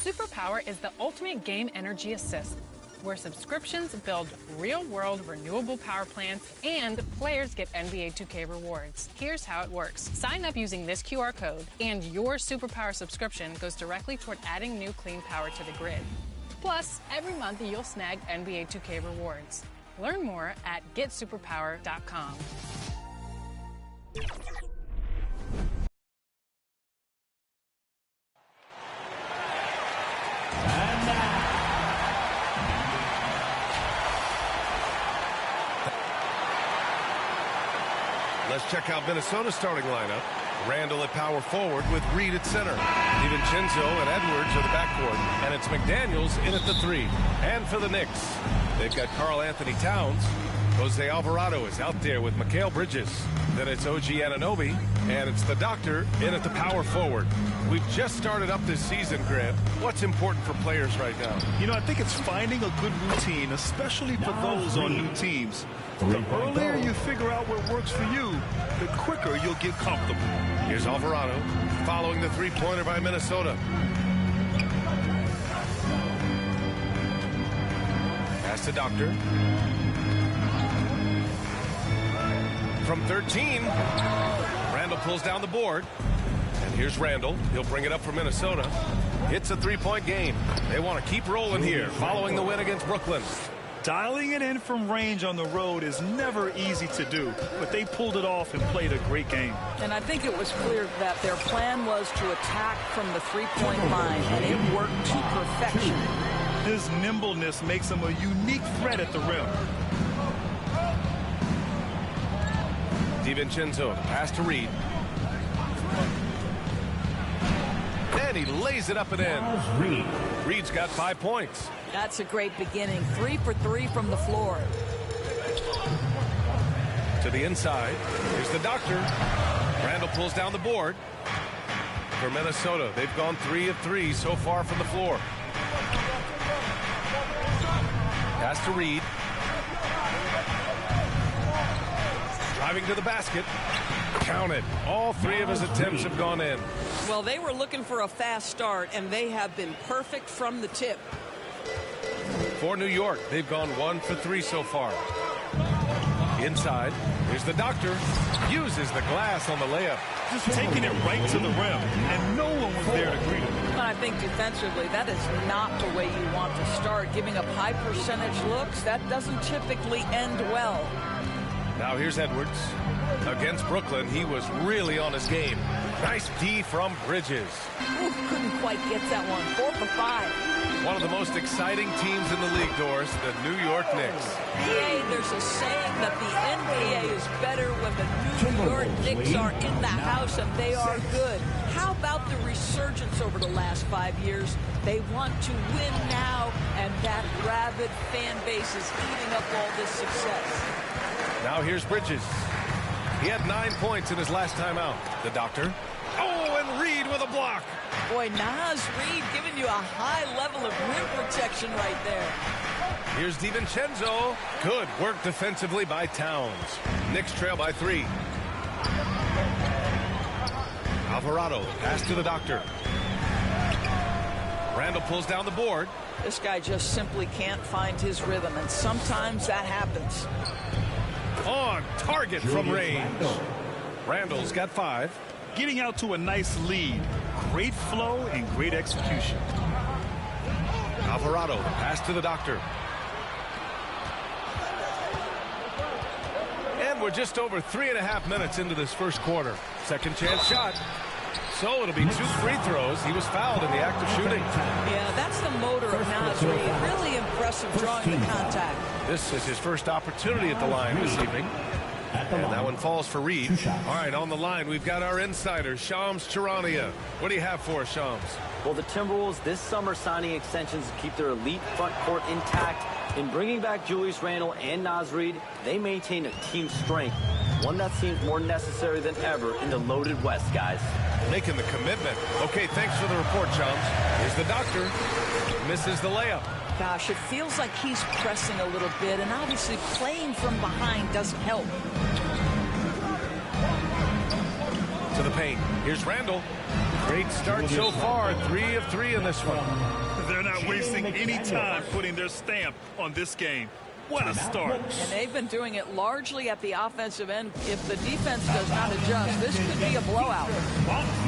Superpower is the ultimate game energy assist, where subscriptions build real-world renewable power plants and players get NBA 2K rewards. Here's how it works. Sign up using this QR code, and your Superpower subscription goes directly toward adding new clean power to the grid. Plus, every month you'll snag NBA 2K rewards. Learn more at getsuperpower.com. Let's check out Minnesota's starting lineup. Randall at power forward with Reed at center. DiVincenzo and Edwards are the backcourt. And it's McDaniels in at the 3. And for the Knicks, they've got Karl Anthony Towns. Jose Alvarado is out there with Mikal Bridges. Then it's OG Anunoby, and it's the Doctor in at the power forward. We've just started up this season, Grant. What's important for players right now? You know, I think it's finding a good routine, especially for those on new teams. The earlier you figure out what works for you, the quicker you'll get comfortable. Here's Alvarado following the three-pointer by Minnesota. Pass to Doctor. From 13, Randall pulls down the board. And here's Randall. He'll bring it up for Minnesota. It's a three-point game. They want to keep rolling here following the win against Brooklyn. Dialing it in from range on the road is never easy to do, but they pulled it off and played a great game. And I think it was clear that their plan was to attack from the three-point line, and it worked to perfection. His nimbleness makes him a unique threat at the rim. DiVincenzo, pass to Reed. And he lays it up and in. Reed's got 5 points. That's a great beginning. 3 for 3 from the floor. To the inside. Here's the Doctor. Randall pulls down the board. For Minnesota, they've gone 3 of 3 so far from the floor. Pass to Reed. Driving to the basket. Count it. All 3 of his attempts have gone in. Well, they were looking for a fast start, and they have been perfect from the tip. For New York, they've gone 1 for 3 so far. Inside, here's the Doctor. Uses the glass on the layup. Just taking it right to the rim, and no one was there to greet him. I think defensively, that is not the way you want to start. Giving up high percentage looks, that doesn't typically end well. Now here's Edwards. Against Brooklyn, he was really on his game. Nice D from Bridges. Ooh, couldn't quite get that one. 4 for 5. One of the most exciting teams in the league, Doris, the New York Knicks. Hey, there's a saying that the NBA is better when the New York Knicks are in the house and they are good. How about the resurgence over the last 5 years? They want to win now, and that rabid fan base is eating up all this success. Now here's Bridges. He had 9 points in his last time out. The Doctor. Oh, and Reed with a block. Boy, Naz Reed giving you a high level of rim protection right there. Here's DiVincenzo. Good work defensively by Towns. Knicks trail by 3. Alvarado, pass to the Doctor. Randall pulls down the board. This guy just simply can't find his rhythm, and sometimes that happens. On target from range. Randall's got 5. Getting out to a nice lead. Great flow and great execution. Alvarado, pass to the Doctor. And we're just over 3.5 minutes into this first quarter. Second chance shot. So it'll be 2 free throws. He was fouled in the act of shooting. Yeah, that's the motor of Naz Reed. Really impressive drawing the contact. This is his first opportunity at the line this evening. And that one falls for Reed. All right, on the line, we've got our insider, Shams Charania. What do you have for us, Shams? Well, the Timberwolves this summer signing extensions to keep their elite front court intact. In bringing back Julius Randle and Naz Reed, they maintain a team strength, one that seems more necessary than ever in the loaded West, guys. Making the commitment. Okay, thanks for the report, Shams. Here's the Doctor. Misses the layup. Gosh, it feels like he's pressing a little bit, and obviously playing from behind doesn't help. To the paint. Here's Randall. Great start so far. 3 of 3 in this one. They're not wasting any time putting their stamp on this game. What a start. And they've been doing it largely at the offensive end. If the defense does not adjust, this could be a blowout.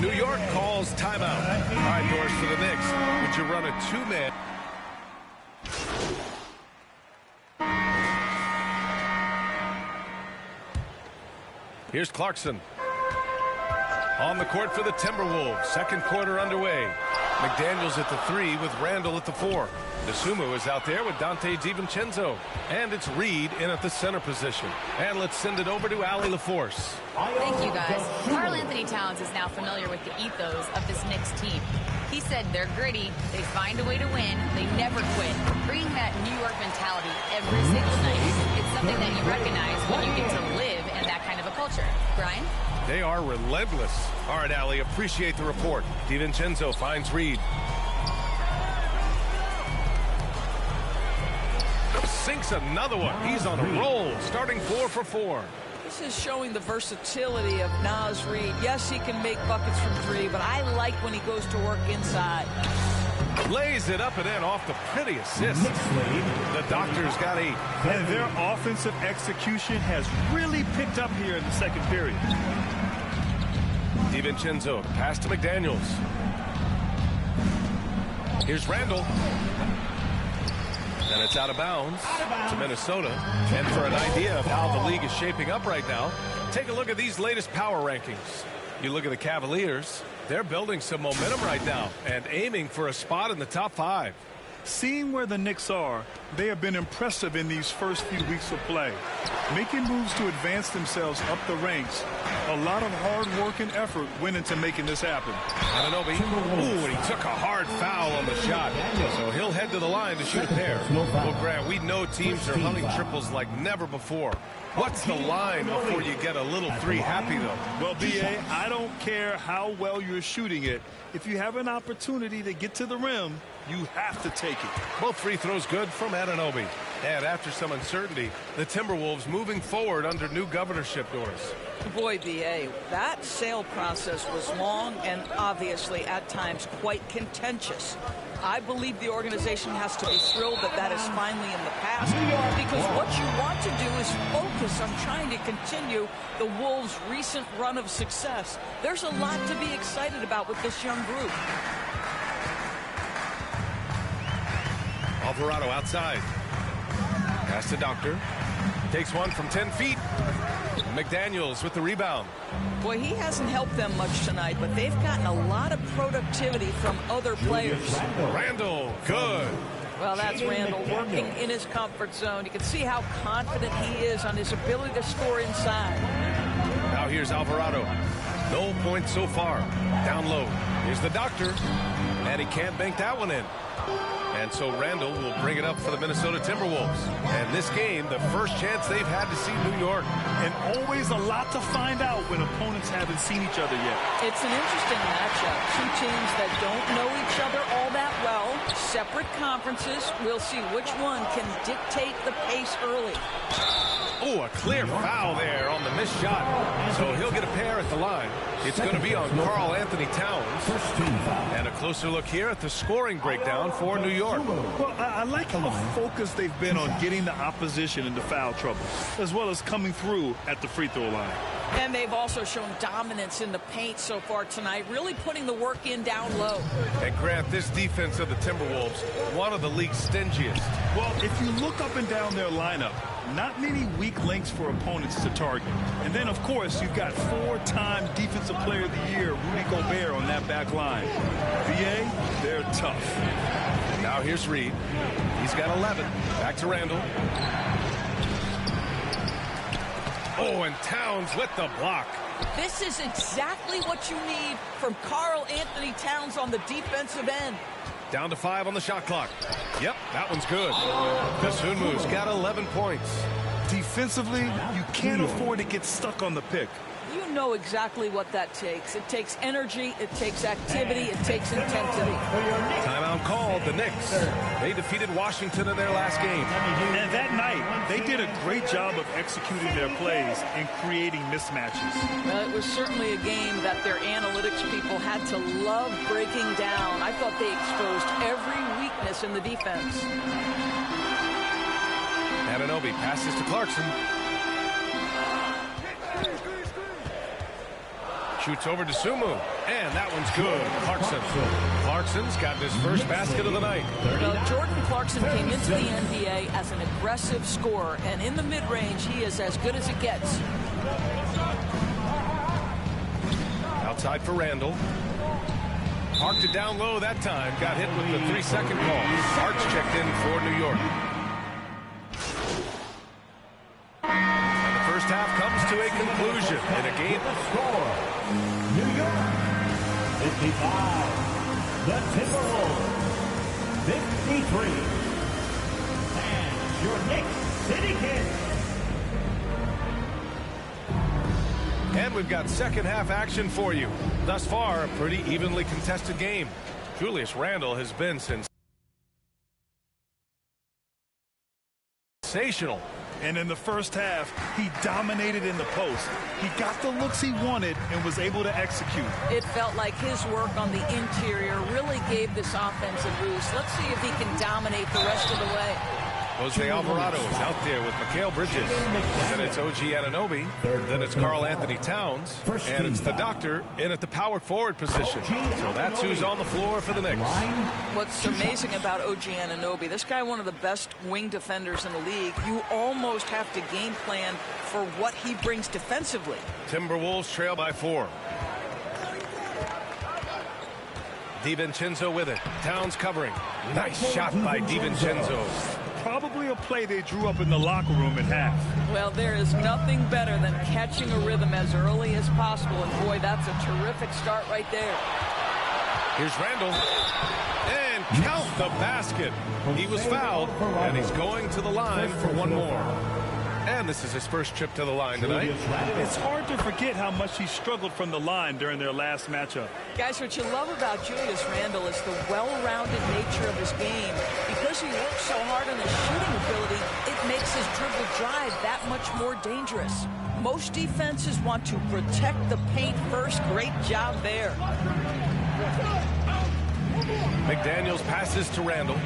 New York calls timeout. All right, Doris, for the Knicks. Would you run a 2-man? Here's Clarkson. On the court for the Timberwolves. Second quarter underway. McDaniels at the 3 with Randall at the 4. Nasumu is out there with Dante DiVincenzo. And it's Reed in at the center position. And let's send it over to Allie LaForce. Thank you, guys. Karl Anthony Towns is now familiar with the ethos of this Knicks team. He said they're gritty, they find a way to win, they never quit. Bringing that New York mentality every single night. It's something that you recognize when you get to live in that kind of a culture. Brian? They are relentless. All right, Allie, appreciate the report. DiVincenzo finds Reed. Sinks another one. He's on a roll, starting 4 for 4. This is showing the versatility of Naz Reid. Yes, he can make buckets from 3, but I like when he goes to work inside. Lays it up and in off the pretty assist. The Doctors got 8. And their offensive execution has really picked up here in the second period. DiVincenzo, pass to McDaniels. Here's Randall. And it's out of bounds to Minnesota. And for an idea of how the league is shaping up right now, take a look at these latest power rankings. You look at the Cavaliers, they're building some momentum right now and aiming for a spot in the top 5. Seeing where the Knicks are, they have been impressive in these first few weeks of play. Making moves to advance themselves up the ranks. A lot of hard work and effort went into making this happen. Anunoby, ooh, and he took a hard foul on the shot. So he'll head to the line to shoot a pair. Well, Grant, we know teams are hunting triples like never before. What's the line before you get a little 3 happy, though? Well, B.A., I don't care how well you're shooting it. If you have an opportunity to get to the rim, you have to take it. Both free throws good from Anunoby. And after some uncertainty, the Timberwolves moving forward under new governorship, Doris. Boy, B.A., that sale process was long and obviously at times quite contentious. I believe the organization has to be thrilled that that is finally in the past, because what you want to do is focus on trying to continue the Wolves' recent run of success. There's a lot to be excited about with this young group. Alvarado outside. Pass to Doctor. Takes one from 10 feet. McDaniels with the rebound. Boy, he hasn't helped them much tonight, but they've gotten a lot of productivity from other players. Randall, good. Well, that's Randall working in his comfort zone. You can see how confident he is on his ability to score inside. Now here's Alvarado. No points so far. Down low. Here's the Doctor. And he can't bank that one in. And so Randall will bring it up for the Minnesota Timberwolves. And this game, the first chance they've had to see New York. And always a lot to find out when opponents haven't seen each other yet. It's an interesting matchup. Two teams that don't know each other all that well. Separate conferences. We'll see which one can dictate the pace early. Oh, a clear foul there on the missed shot. So he'll get a pair at the line. It's going to be on Karl Anthony Towns. And a closer look here at the scoring breakdown for New York. Well, I like how focused they've been on getting the opposition into foul trouble, as well as coming through at the free throw line. And they've also shown dominance in the paint so far tonight, really putting the work in down low. And Grant, this defense of the Timberwolves, one of the league's stingiest. Well, if you look up and down their lineup, not many weak links for opponents to target. And then, of course, you've got 4-time Defensive Player of the Year, Rudy Gobert, on that back line. VA, they're tough. Now here's Reed. He's got 11. Back to Randall. Oh, and Towns with the block. This is exactly what you need from Karl Anthony Towns on the defensive end. Down to 5 on the shot clock. Yep, that one's good. Kasumu's got 11 points. Defensively, you can't afford to get stuck on the pick. you know exactly what that takes. It takes energy, it takes activity, it takes intensity. Timeout called. The Knicks. They defeated Washington in their last game. And that night, they did a great job of executing their plays and creating mismatches. Well, it was certainly a game that their analytics people had to love breaking down. I thought they exposed every weakness in the defense. Anunoby passes to Clarkson. Shoots over to Sumu, and that one's good. Clarkson's gotten his first basket of the night. Well, Jordan Clarkson came into the NBA as an aggressive scorer, and in the mid-range, he is as good as it gets. Outside for Randall. Parked it down low that time. Got hit with the 3-second call. Arch checked in for New York. And the first half comes to a conclusion in a game. New York, 55. The Timberwolves, 53. And your Knicks City Kings. And we've got second half action for you. Thus far, a pretty evenly contested game. Julius Randle has been sensational. And in the first half, he dominated in the post. He got the looks he wanted and was able to execute. It felt like his work on the interior really gave this offense a boost. Let's see if he can dominate the rest of the way. Jose Alvarado is out there with Mikal Bridges. Then it's OG Anunoby. Then it's Karl Anthony Towns. And it's the Doctor in at the power forward position. So that's who's on the floor for the Knicks. What's amazing about OG Anunoby, this guy one of the best wing defenders in the league. You almost have to game plan for what he brings defensively. Timberwolves trail by 4. DiVincenzo with it. Towns covering. Nice shot by DiVincenzo. Probably a play they drew up in the locker room at half. Well, there is nothing better than catching a rhythm as early as possible. And, boy, that's a terrific start right there. Here's Randall. And count the basket. He was fouled, and he's going to the line for one more. And this is his first trip to the line tonight. It's hard to forget how much he struggled from the line during their last matchup. Guys, what you love about Julius Randle is the well-rounded nature of his game. Because he works so hard on his shooting ability, it makes his dribble drive that much more dangerous. Most defenses want to protect the paint first. Great job there. McDaniels passes to Randall.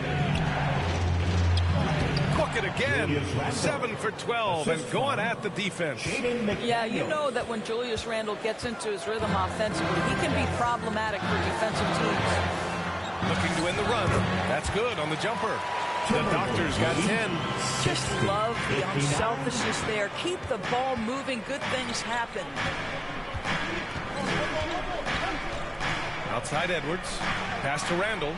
Cook it again. 7 for 12 and going at the defense. Yeah, you know that when Julius Randle gets into his rhythm offensively, he can be problematic for defensive teams. Looking to win the run. That's good on the jumper. The Doctor's got 10. Just love the unselfishness there. Keep the ball moving. Good things happen. Outside Edwards. Pass to Randall.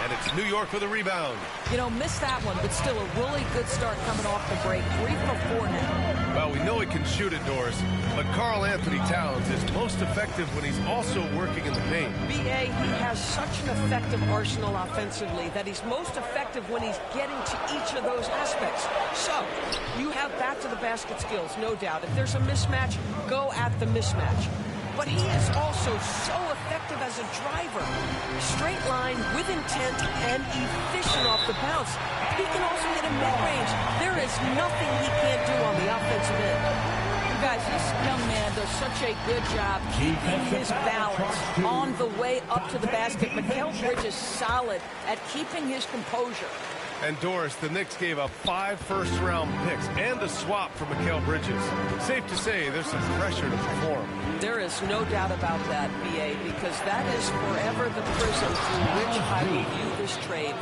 And it's New York with a rebound. You know, missed that one, but still a really good start coming off the break. 3 for 4 now. Well, we know he can shoot it, Doris, but Karl Anthony Towns is most effective when he's also working in the paint. B.A., he has such an effective arsenal offensively that he's most effective when he's getting to each of those aspects. So, you have back to the basket skills, no doubt. If there's a mismatch, go at the mismatch. But he is also so effective as a driver. Straight line, with intent, and efficient off the bounce. He can also hit a mid-range. There is nothing he can't do on the offensive end. You guys, this young man does such a good job keeping his balance on the way up to the basket. Mikal Bridges solid at keeping his composure. And Doris, the Knicks gave up 5 first-round picks and a swap for Mikal Bridges. Safe to say there's some pressure to perform. There is no doubt about that, B.A., because that is forever the prism through which I will view this trade.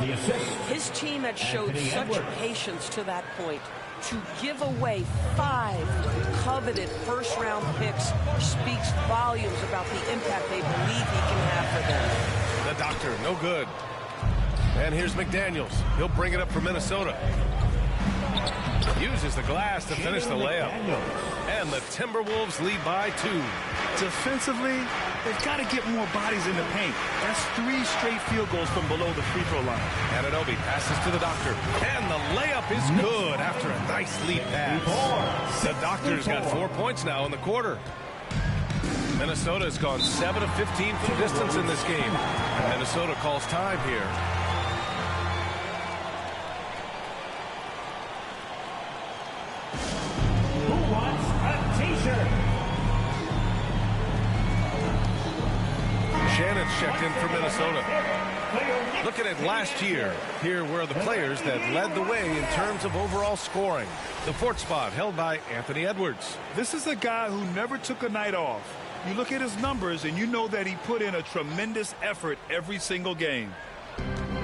His team had showed such patience to that point. To give away 5 coveted first-round picks speaks volumes about the impact they believe he can have for them. The Doctor, no good. And here's McDaniels. He'll bring it up for Minnesota. Uses the glass to finish the layup. And the Timberwolves lead by 2. Defensively, they've got to get more bodies in the paint. That's 3 straight field goals from below the free throw line. Anunoby passes to the Doctor. And the layup is good after a nice lead pass. The Doctor's got 4 points now in the quarter. Minnesota has gone 7 of 15 from distance in this game. Minnesota calls time here. Who wants a t-shirt? Shannon's checked in for Minnesota. Looking at last year, here were the players that led the way in terms of overall scoring. The 4th spot held by Anthony Edwards. This is a guy who never took a night off. You look at his numbers and you know that he put in a tremendous effort every single game.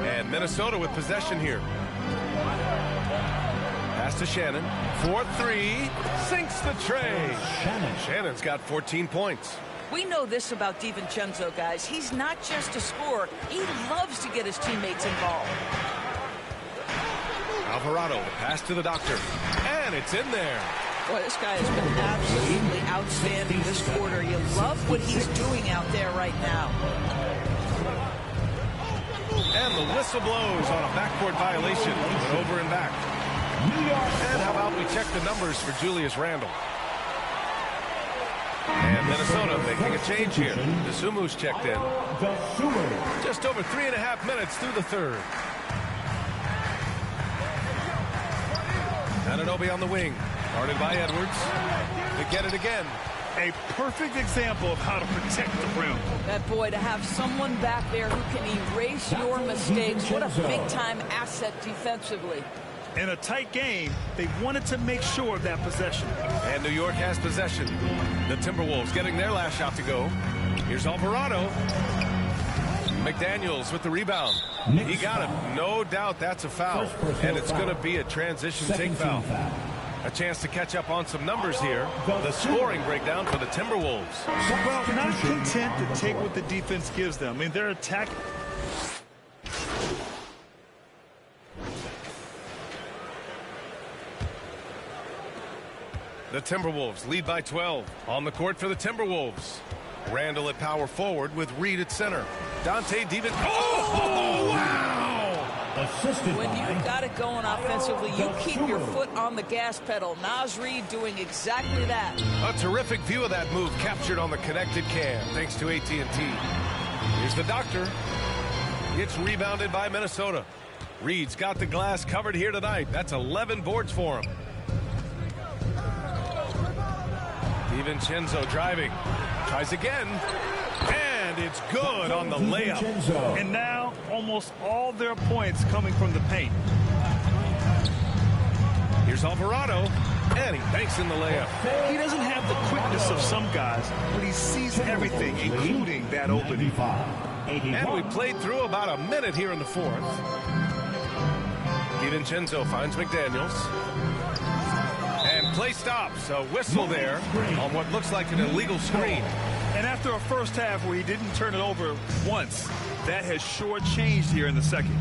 And Minnesota with possession here. Pass to Shannon. 4-3. Sinks the tray. Shannon's got 14 points. We know this about DiVincenzo, guys. He's not just a scorer. He loves to get his teammates involved. Alvarado, the pass to the Doctor. And it's in there. Boy, this guy has been absolutely outstanding this quarter. You love what he's doing out there right now. And the whistle blows on a backcourt violation. Went over and back. And how about we check the numbers for Julius Randle? And Minnesota making a change here. Desumu's checked in. Just over 3.5 minutes through the third. Anunoby on the wing. Guarded by Edwards. To get it again. A perfect example of how to protect the rim. That boy, to have someone back there who can erase your mistakes. What a big-time asset defensively. In a tight game, they wanted to make sure of that possession. And New York has possession. The Timberwolves getting their last shot to go. Here's Alvarado. McDaniels with the rebound. He got it. No doubt that's a foul. And it's going to be a transition take foul. A chance to catch up on some numbers here. The scoring breakdown for the Timberwolves. Well, not content to take what the defense gives them. I mean, they're attacking. The Timberwolves lead by 12. On the court for the Timberwolves. Randle at power forward with Reed at center. Dante DiVincenzo. Oh, wow! When you've got it going offensively, you keep your foot on the gas pedal. Naz Reid doing exactly that. A terrific view of that move captured on the connected cam, thanks to AT&T. Here's the Doctor. It's rebounded by Minnesota. Reed's got the glass covered here tonight. That's 11 boards for him. DiVincenzo driving. Tries again. And it's good on the layup. And now almost all their points coming from the paint. Here's Alvarado. And he banks in the layup. He doesn't have the quickness of some guys, but he sees everything, including that opening. And we played through about a minute here in the fourth. DiVincenzo finds McDaniels. And play stops. A whistle there on what looks like an illegal screen. And after a first half where he didn't turn it over once, that has sure changed here in the second.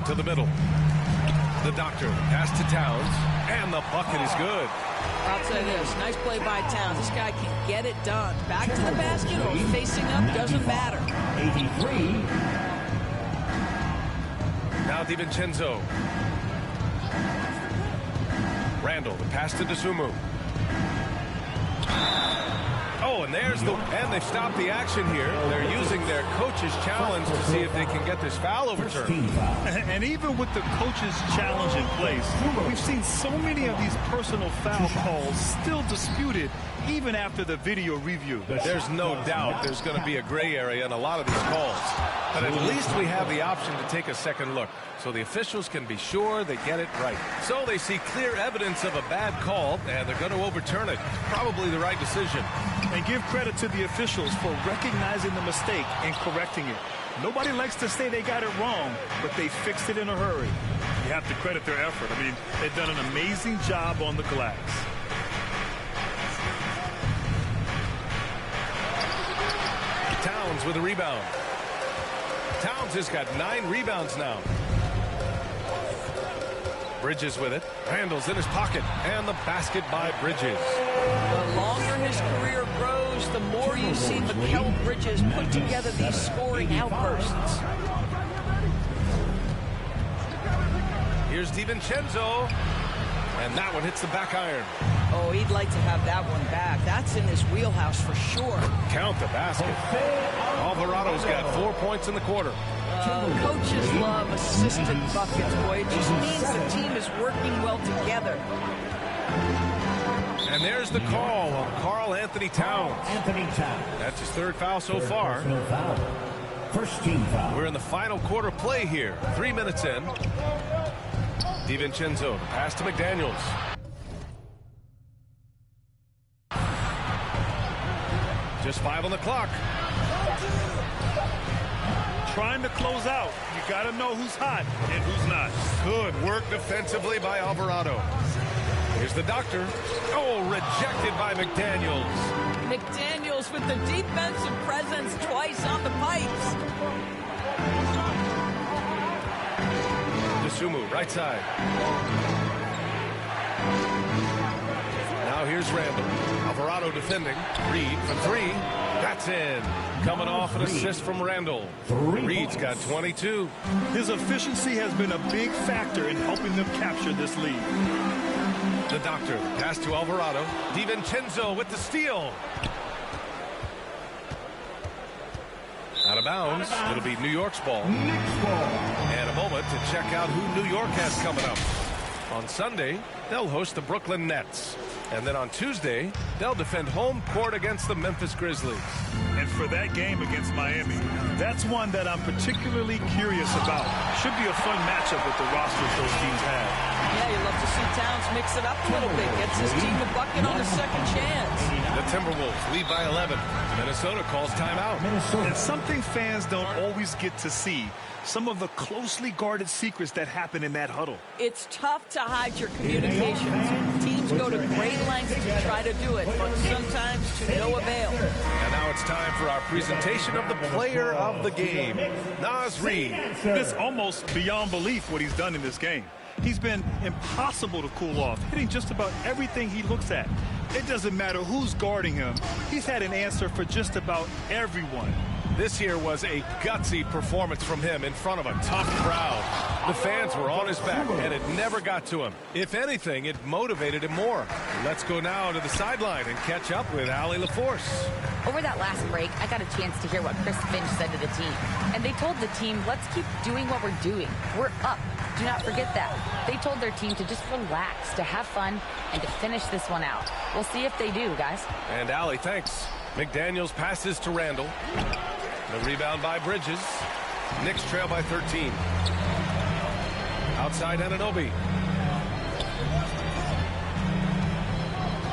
To the middle. The Doctor pass to Towns. And the bucket is good. I'll tell you this, nice play by Towns. This guy can get it done. Back to the basket or facing up, doesn't matter. 83. Now DiVincenzo. Randle, the pass to Desumo. Oh, and they've stopped the action here. They're using their coach's challenge to see if they can get this foul overturned. And even with the coach's challenge in place, we've seen so many of these personal foul calls still disputed even after the video review. There's no doubt there's going to be a gray area in a lot of these calls. But at least we have the option to take a second look, so the officials can be sure they get it right. So they see clear evidence of a bad call, and they're going to overturn it. Probably the right decision. And give credit to the officials for recognizing the mistake and correcting it. Nobody likes to say they got it wrong, but they fixed it in a hurry. You have to credit their effort. I mean, they've done an amazing job on the glass. Towns with a rebound. Towns has got 9 rebounds now. Bridges with it. Randall's in his pocket. And the basket by Bridges. The longer his career grows, the more you see Mikal Bridges put together these scoring outbursts. Here's DiVincenzo. And that one hits the back iron. Oh, he'd like to have that one back. That's in his wheelhouse for sure. Count the basket. Alvarado's got 4 points in the quarter. Coaches love assistant buckets, boy. It just means the team is working well together. And there's the call on Karl Anthony Towns. That's his third foul so far. First team foul. We're in the final quarter play here. 3 minutes in. DiVincenzo, pass to McDaniels. Just 5 on the clock. Trying to close out. You got to know who's hot and who's not. Good work defensively by Alvarado. Here's the doctor. Oh, rejected by McDaniels. McDaniels with the defensive presence twice on the pipes. DeSumo, right side. Now here's Randall. Alvarado defending. Reed for three. That's in. Coming off an assist from Randall. Reed's got 22. His efficiency has been a big factor in helping them capture this lead. The doctor, pass to Alvarado. DiVincenzo with the steal. Out of bounds. It'll be New York's ball. And a moment to check out who New York has coming up. On Sunday, they'll host the Brooklyn Nets. And then on Tuesday, they'll defend home court against the Memphis Grizzlies. And for that game against Miami, that's one that I'm particularly curious about. Should be a fun matchup with the rosters those teams have. Yeah, you love to see Towns mix it up a little bit. Gets his team a bucket on a second chance. The Timberwolves lead by 11. Minnesota calls timeout. And something fans don't always get to see. Some of the closely guarded secrets that happen in that huddle. It's tough to hide your communications. Teams go to great lengths to try to do it, but sometimes to no avail. And now it's time for our presentation of the player of the game, Naz Reid. It's almost beyond belief what he's done in this game. He's been impossible to cool off, hitting just about everything he looks at. It doesn't matter who's guarding him. He's had an answer for just about everyone. This here was a gutsy performance from him in front of a tough crowd. The fans were on his back, and it never got to him. If anything, it motivated him more. Let's go now to the sideline and catch up with Allie LaForce. Over that last break, I got a chance to hear what Chris Finch said to the team. And they told the team, let's keep doing what we're doing. We're up. Do not forget that. They told their team to just relax, to have fun, and to finish this one out. We'll see if they do, guys. And Allie, thanks. McDaniels passes to Randall. The rebound by Bridges. Knicks trail by 13. Outside Anunoby.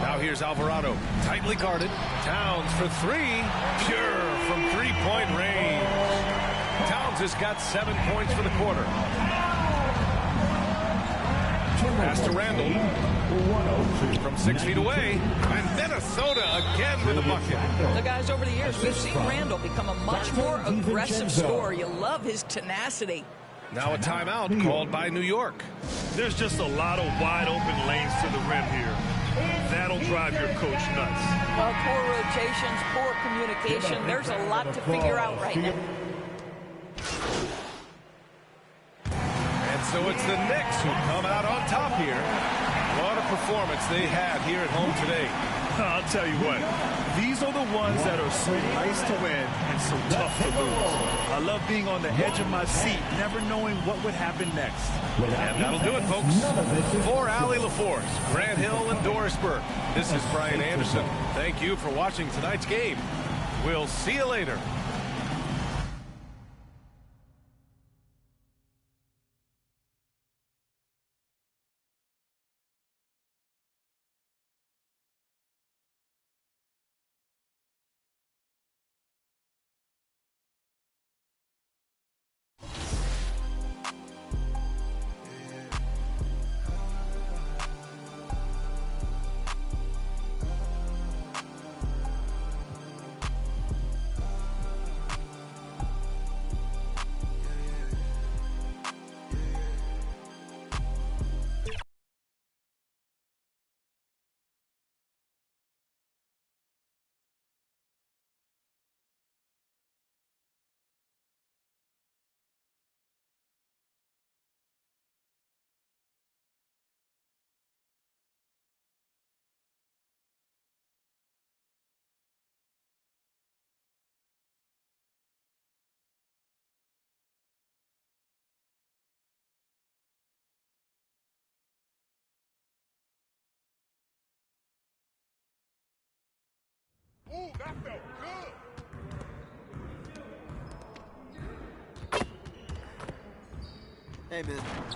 Now here's Alvarado. Tightly guarded. Towns for three. Pure from three-point range. Towns has got 7 points for the quarter. Pass to Randall. From 6 feet away. And Minnesota again with a bucket. The guys, over the years, we've seen Randall become a much more aggressive scorer. You love his tenacity. Now a timeout called by New York. There's just a lot of wide open lanes to the rim here. That'll drive your coach nuts. Well, poor rotations, poor communication. There's a lot to figure out right now. And so it's the Knicks who come out on top here. What a performance they had here at home today. I'll tell you what, these are the ones that are so nice to win and so tough to lose. I love being on the edge of my seat, never knowing what would happen next. And that'll do it, folks. For Allie LaForce, Grant Hill, and Doris Burke, this is Brian Anderson. Thank you for watching tonight's game. We'll see you later. Hey, man.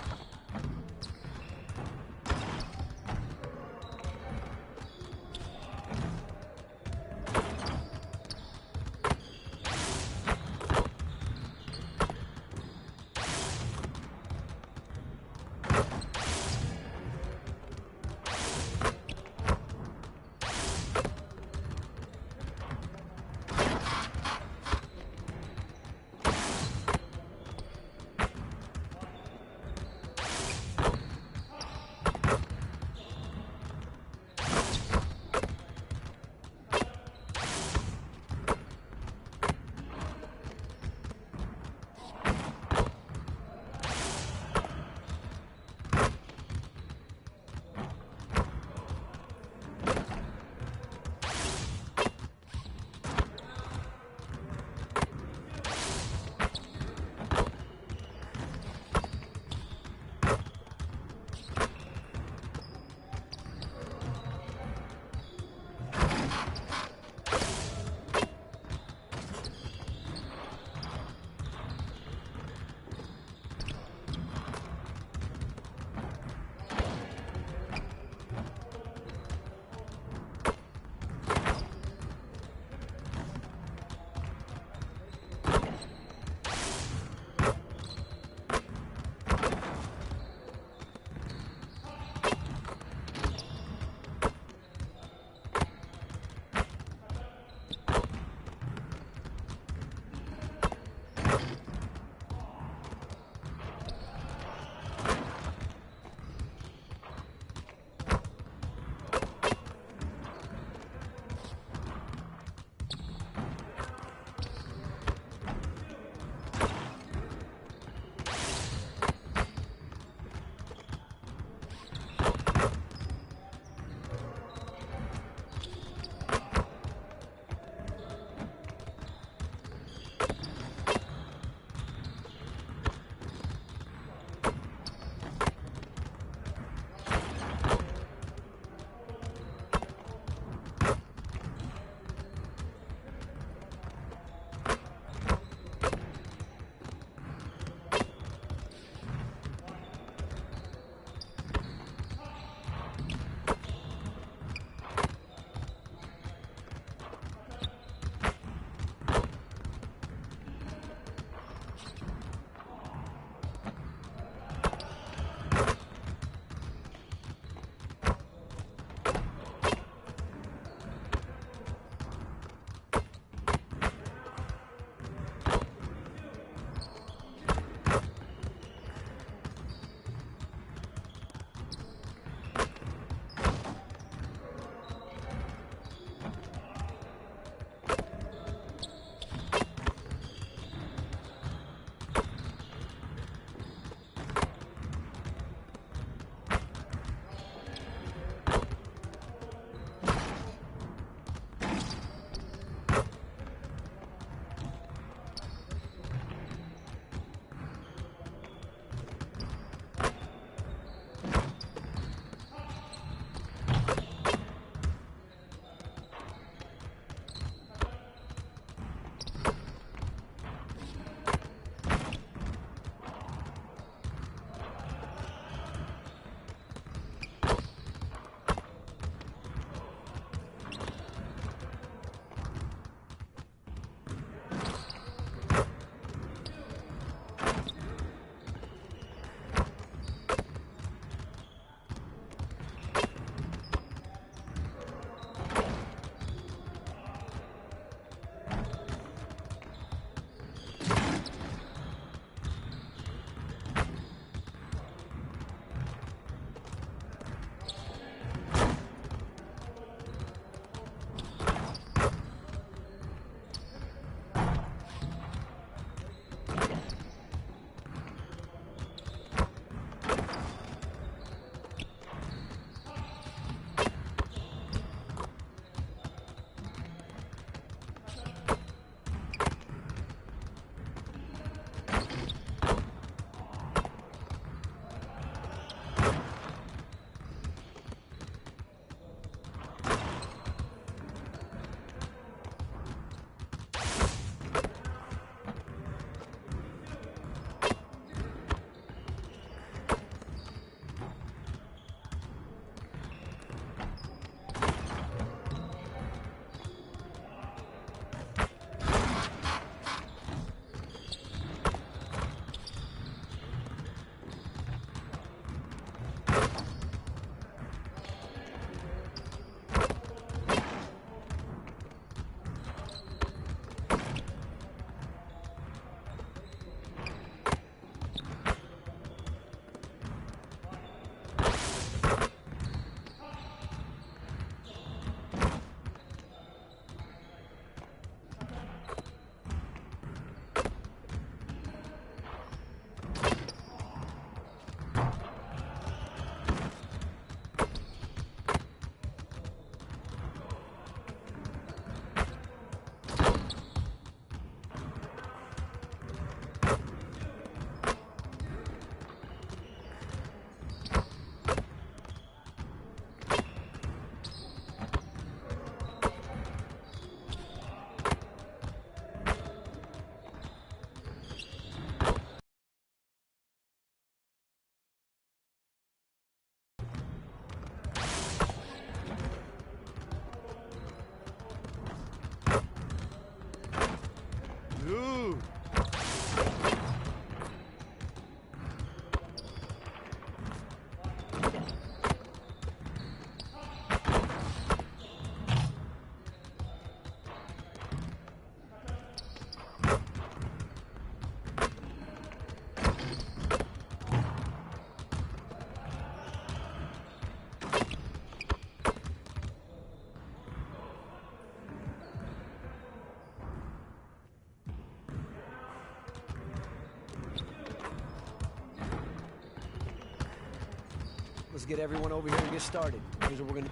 Let's get everyone over here and get started. Here's what we're going to...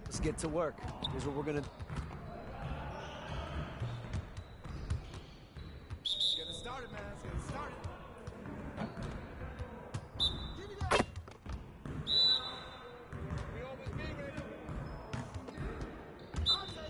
Let's get to work. Here's what we're gonna... Get it started, man. Let's get it started. Give me that. We always be ready. I'll take it.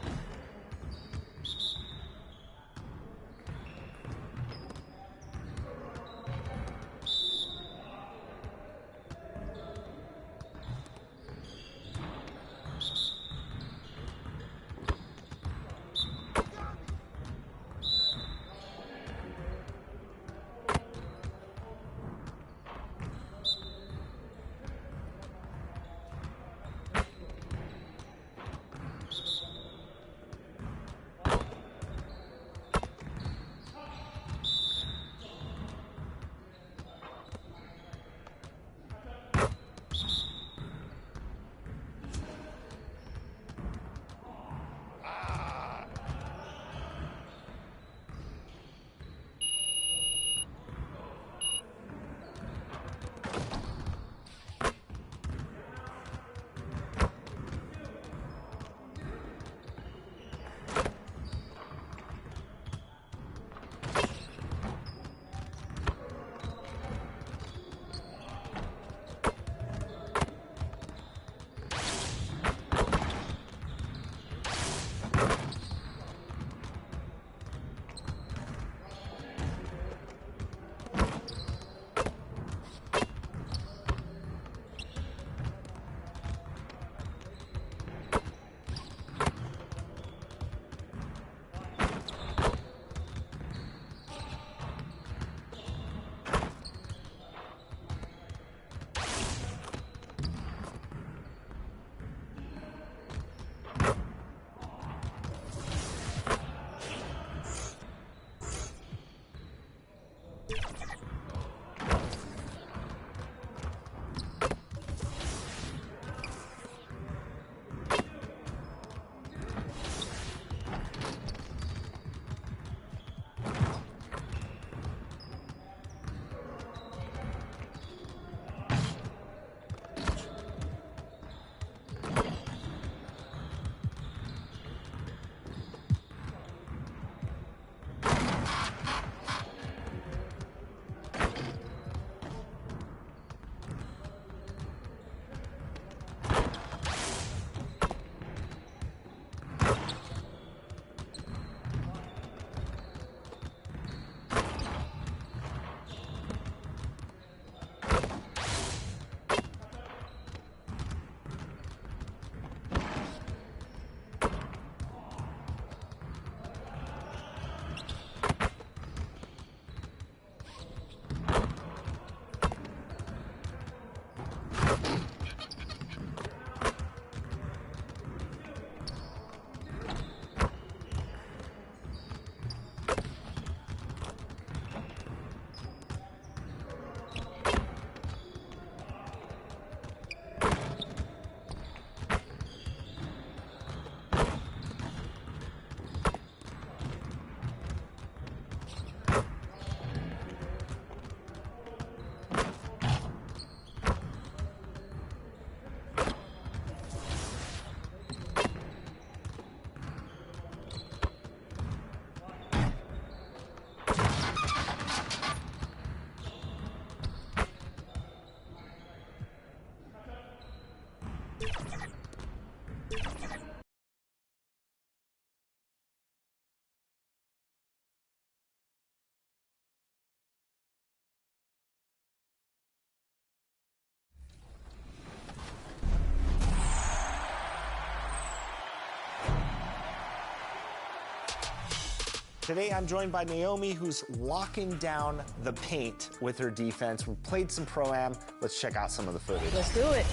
Today I'm joined by Naomi, who's locking down the paint with her defense. We played some Pro-Am. Let's check out some of the footage. Let's do it.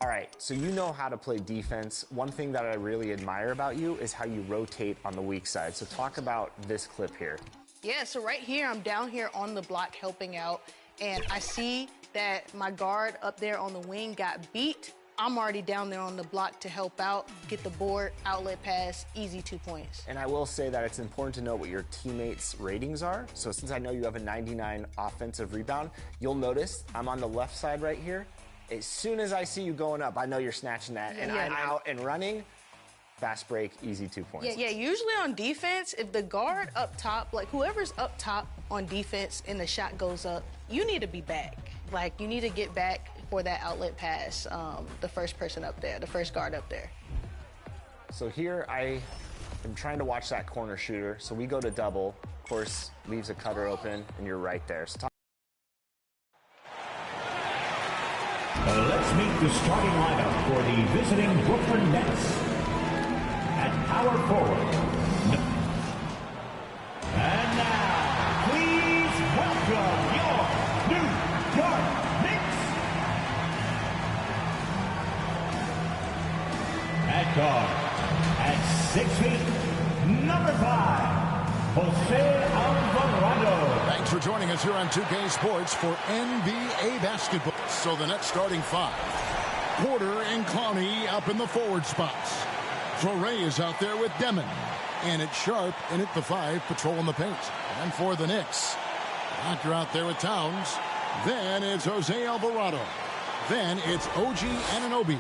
All right, so you know how to play defense. One thing that I really admire about you is how you rotate on the weak side. So talk about this clip here. Yeah, so right here, I'm down here on the block helping out, and I see that my guard up there on the wing got beat. I'm already down there on the block to help out, get the board, outlet pass, easy 2 points. And I will say that it's important to know what your teammates' ratings are. So since I know you have a 99 offensive rebound, you'll notice I'm on the left side right here. As soon as I see you going up, I know you're snatching that, and I'm out and running. Fast break, easy 2 points. Yeah, usually on defense, if the guard up top, like whoever's up top on defense and the shot goes up, you need to be back. Like, you need to get back for that outlet pass, the first person up there, the first guard up there. So here I am trying to watch that corner shooter. So we go to double, of course, leaves a cutter open, and you're right there. So let's meet the starting lineup for the visiting Brooklyn Nets. At power forward. And now, please welcome your New York Knicks. At guard, at 6 feet, number 5, Jose Alvarado. Thanks for joining us here on 2K Sports for NBA basketball. So the Nets starting 5. Porter and Clowney up in the forward spots. Torrey is out there with Demon. And it's Sharp in at the 5, patrolling the paint. And for the Knicks, Doctor out there with Towns. Then it's Jose Alvarado. Then it's OG Anunoby.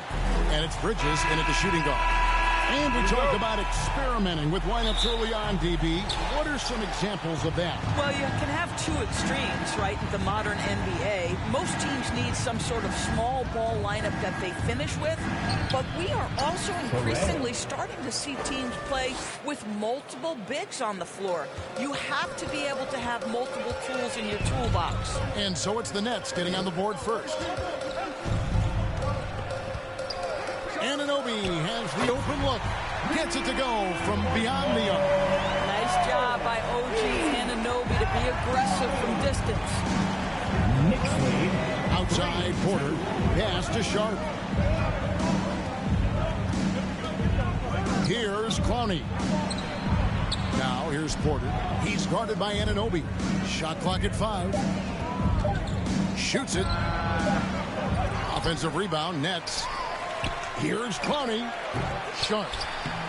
And it's Bridges in at the shooting guard. And we talk about experimenting with lineups early on, DB. What are some examples of that? Well, you can have two extremes, right, in the modern NBA. Most teams need some sort of small ball lineup that they finish with, but we are also increasingly starting to see teams play with multiple bigs on the floor. You have to be able to have multiple tools in your toolbox. And so it's the Nets getting on the board first. Anunoby has the open look. Gets it to go from beyond the arc. Nice job by OG Anunoby to be aggressive from distance. Outside Porter. Pass to Sharp. Here's Clowney. Now here's Porter. He's guarded by Anunoby. Shot clock at 5. Shoots it. Offensive rebound, Nets. Here's Clowney. Sharp.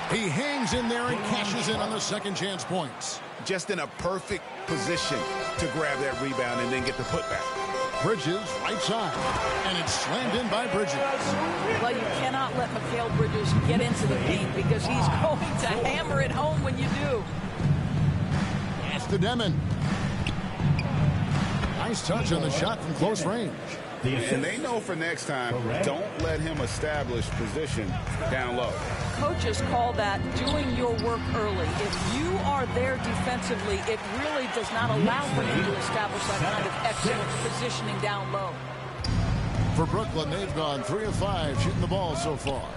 He hangs in there and cashes in on the second chance points. Just in a perfect position to grab that rebound and then get the putback. Bridges, right side. And it's slammed in by Bridges. Well, you cannot let Mikal Bridges get into the paint because he's going to hammer it home when you do. Pass to Demon. Nice touch on the shot from close range. And they know for next time, don't let him establish position down low. Coaches call that doing your work early. If you are there defensively, it really does not allow for you to establish that kind of excellent positioning down low. For Brooklyn, they've gone 3 of 5 shooting the ball so far.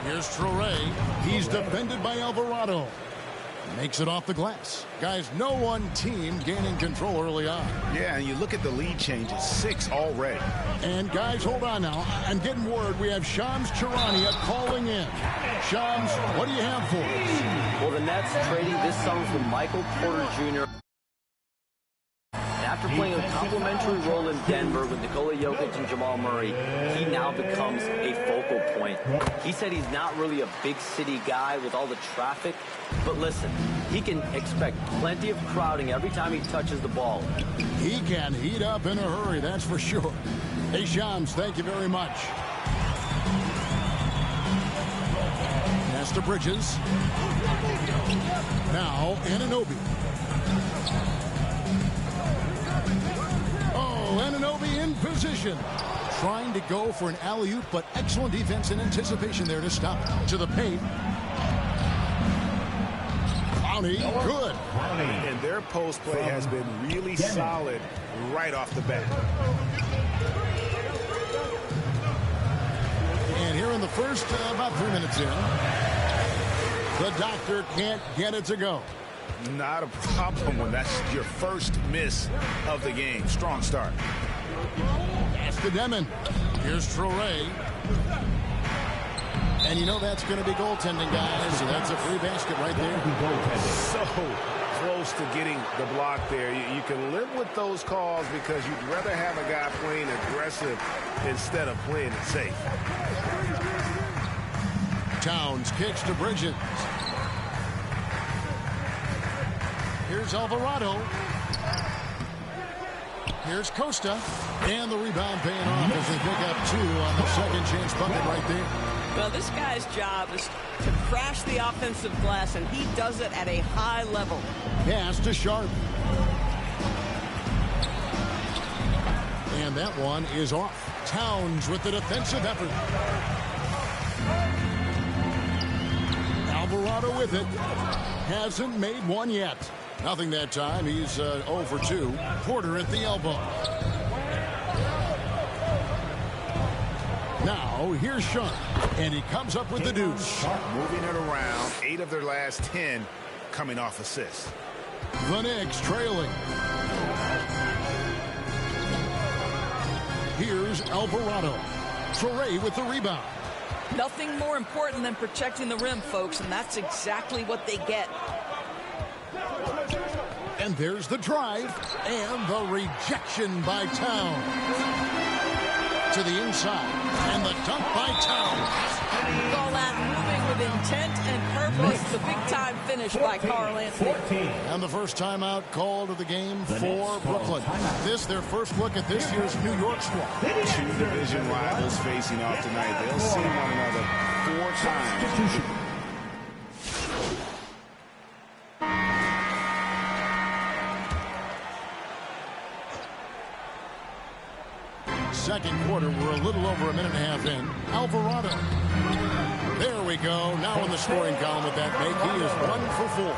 Here's Torrey. He's defended by Alvarado. Makes it off the glass. Guys, no one team gaining control early on. Yeah, and you look at the lead changes, 6 already. And guys, hold on now. I'm getting word we have Shams Charania calling in. Shams, what do you have for us? Well, the Nets trading this summer for Michael Porter Jr. After playing a complimentary role in Denver with Nikola Jokic and Jamal Murray, he now becomes a focal point. He said he's not really a big city guy with all the traffic, but listen, he can expect plenty of crowding every time he touches the ball. He can heat up in a hurry, that's for sure. Hey, Shams, thank you very much. Pass to Bridges. Now, Anunoby. Anunoby in position. Trying to go for an alley-oop, but excellent defense and anticipation there to stop it. To the paint. Clowney, good. And their post play has been really solid right off the bat. And here in the first, about 3 minutes in. The doctor can't get it to go. Not a problem when that's your first miss of the game. Strong start. Pass to Demon. Here's Traore. And you know that's going to be goaltending, guys. So that's a free basket right there. So close to getting the block there. You can live with those calls because you'd rather have a guy playing aggressive instead of playing it safe. Towns kicks to Bridges. Here's Alvarado. Here's Costa. And the rebound paying off as they pick up 2 on the second chance bucket right there. Well, this guy's job is to crash the offensive glass, and he does it at a high level. Pass to Sharp. And that one is off. Towns with the defensive effort. Alvarado with it. Hasn't made one yet. Nothing that time. He's 0 for 2. Porter at the elbow. Now, here's Sharp. And he comes up with the deuce. Moving it around. 8 of their last 10 coming off assists. The Knicks trailing. Here's Alvarado. Traore with the rebound. Nothing more important than protecting the rim, folks, and that's exactly what they get. And there's the drive and the rejection by Towns. To the inside, and the dunk by Towns. Call that moving with intent and purpose. The big-time finish by Carl Anthony. And the first timeout called of the game for Brooklyn. This their first look at this year's New York squad. 2 division rivals facing off tonight. They'll see one another 4 times. Second quarter, we're a little over a minute and a half in. Alvarado. There we go. Now in the scoring column with that make. He is 1 for 4.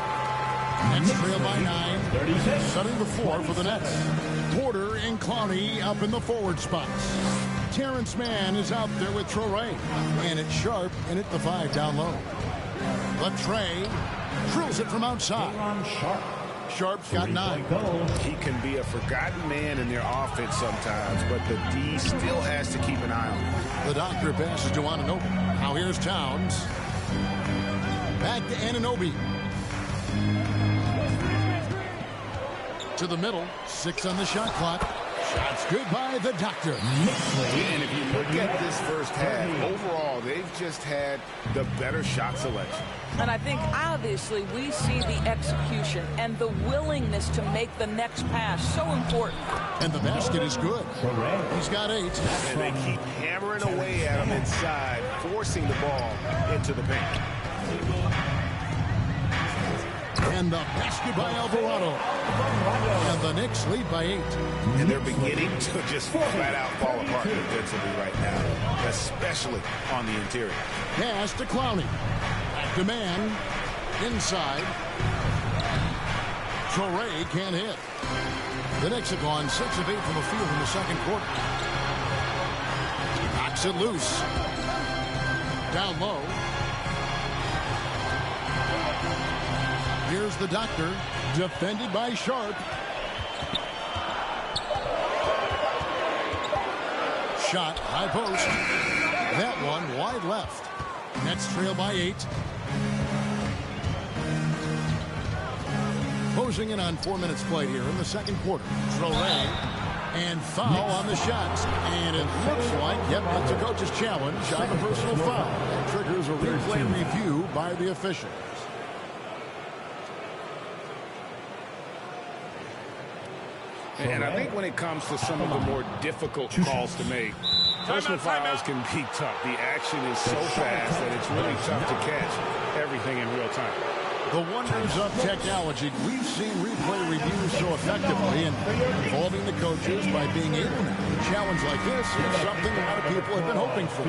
Nets trail by 9. Setting the floor for the Nets. Porter and Clowney up in the forward spots. Terrence Mann is out there with Traore. And it's Sharp in at the 5 down low. Latrey drills it from outside. Sharp's got 9. He can be a forgotten man in their offense sometimes, but the D still has to keep an eye on him. The doctor passes to Anunoby. Now here's Towns. Back to Anunoby. To the middle. 6 on the shot clock. Shots good by the doctor. And if you look at this first half, overall, they've just had the better shot selection. And I think, obviously, we see the execution and the willingness to make the next pass so important. And the basket is good. He's got 8. And they keep hammering away at him inside, forcing the ball into the paint. And the basket by Alvarado. And the Knicks lead by 8. And they're beginning to just flat out fall apart defensively right now, especially on the interior. Pass to Clowney. Demand inside. Traore can't hit. The Knicks have gone 6 of 8 from the field in the second quarter. Knocks it loose. Down low. Here's the doctor, defended by Sharp. Shot, high post. That one wide left. Nets trail by 8. Closing in on 4 minutes played here in the second quarter. Traore and foul on the shots. And it looks like, yep, it's a coach's challenge on the personal foul. That triggers a replay review by the officials. And I think when it comes to some of the more difficult calls to make, personal fouls can be tough. The action is so fast that it's really tough to catch everything in real time. The wonders of technology. We've seen replay reviews so effectively and involving the coaches by being able to challenge like this is something a lot of people have been hoping for.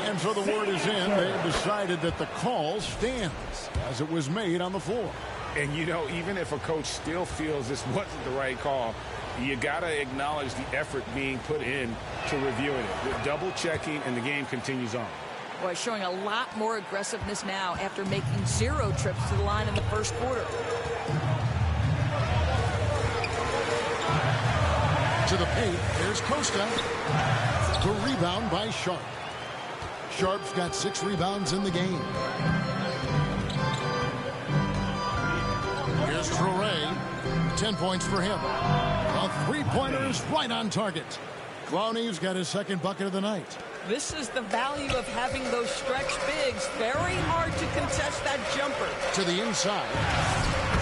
And so the word is in. They have decided that the call stands as it was made on the floor. And, you know, even if a coach still feels this wasn't the right call, you got to acknowledge the effort being put in to reviewing it. Double checking, and the game continues on. Boy, showing a lot more aggressiveness now after making 0 trips to the line in the first quarter. To the paint, there's Costa. The rebound by Sharp. Sharp's got 6 rebounds in the game. Here's Traore. 10 points for him. A three-pointer is right on target. Clowney's got his second bucket of the night. This is the value of having those stretch bigs. Very hard to contest that jumper. To the inside.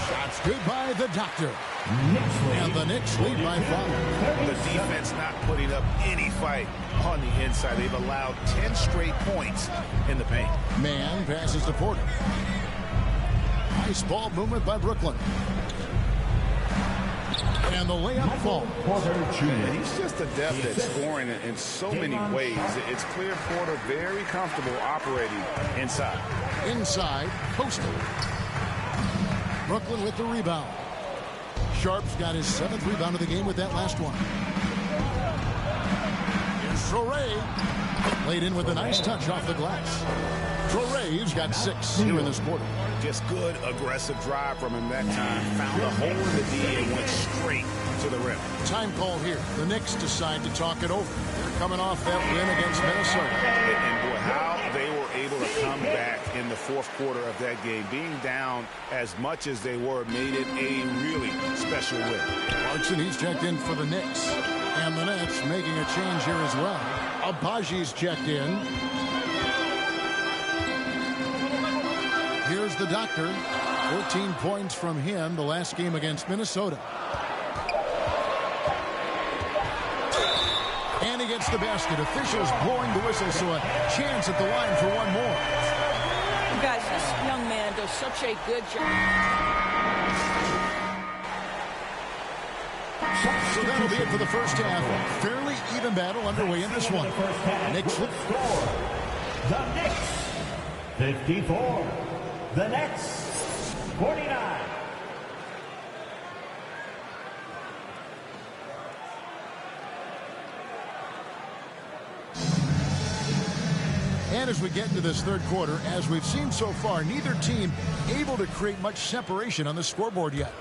Shots good by the Doctor. And the Knicks lead by 5. The defense not putting up any fight on the inside. They've allowed 10 straight points in the paint. Man passes to Porter. Nice ball movement by Brooklyn. And the layup falls. And he's just adept at scoring in so many ways. It's clear Porter very comfortable operating inside. Inside, Costa. Brooklyn with the rebound. Sharp's got his 7th rebound of the game with that last one. Here's Traore. Laid in with a nice touch off the glass. Traore's got 6 here in this quarter. Just good aggressive drive from him that time. Found a hole in the D and went straight to the rim. Time call here. The Knicks decide to talk it over. They're coming off that win against Minnesota. And boy, how they were able to come back in the fourth quarter of that game. Being down as much as they were made it a really special win. Clarkson, he's checked in for the Knicks. And the Nets making a change here as well. Abaji's checked in. Here's the Doctor. 14 points from him the last game against Minnesota. And he gets the basket. Officials blowing the whistle, so a chance at the line for one more. Guys, this young man does such a good job. So that'll be it for the first half. Fairly even battle underway in this one. Knicks score. The Knicks 54. The Nets 49. And as we get into this third quarter, as we've seen so far, neither team able to create much separation on the scoreboard yet.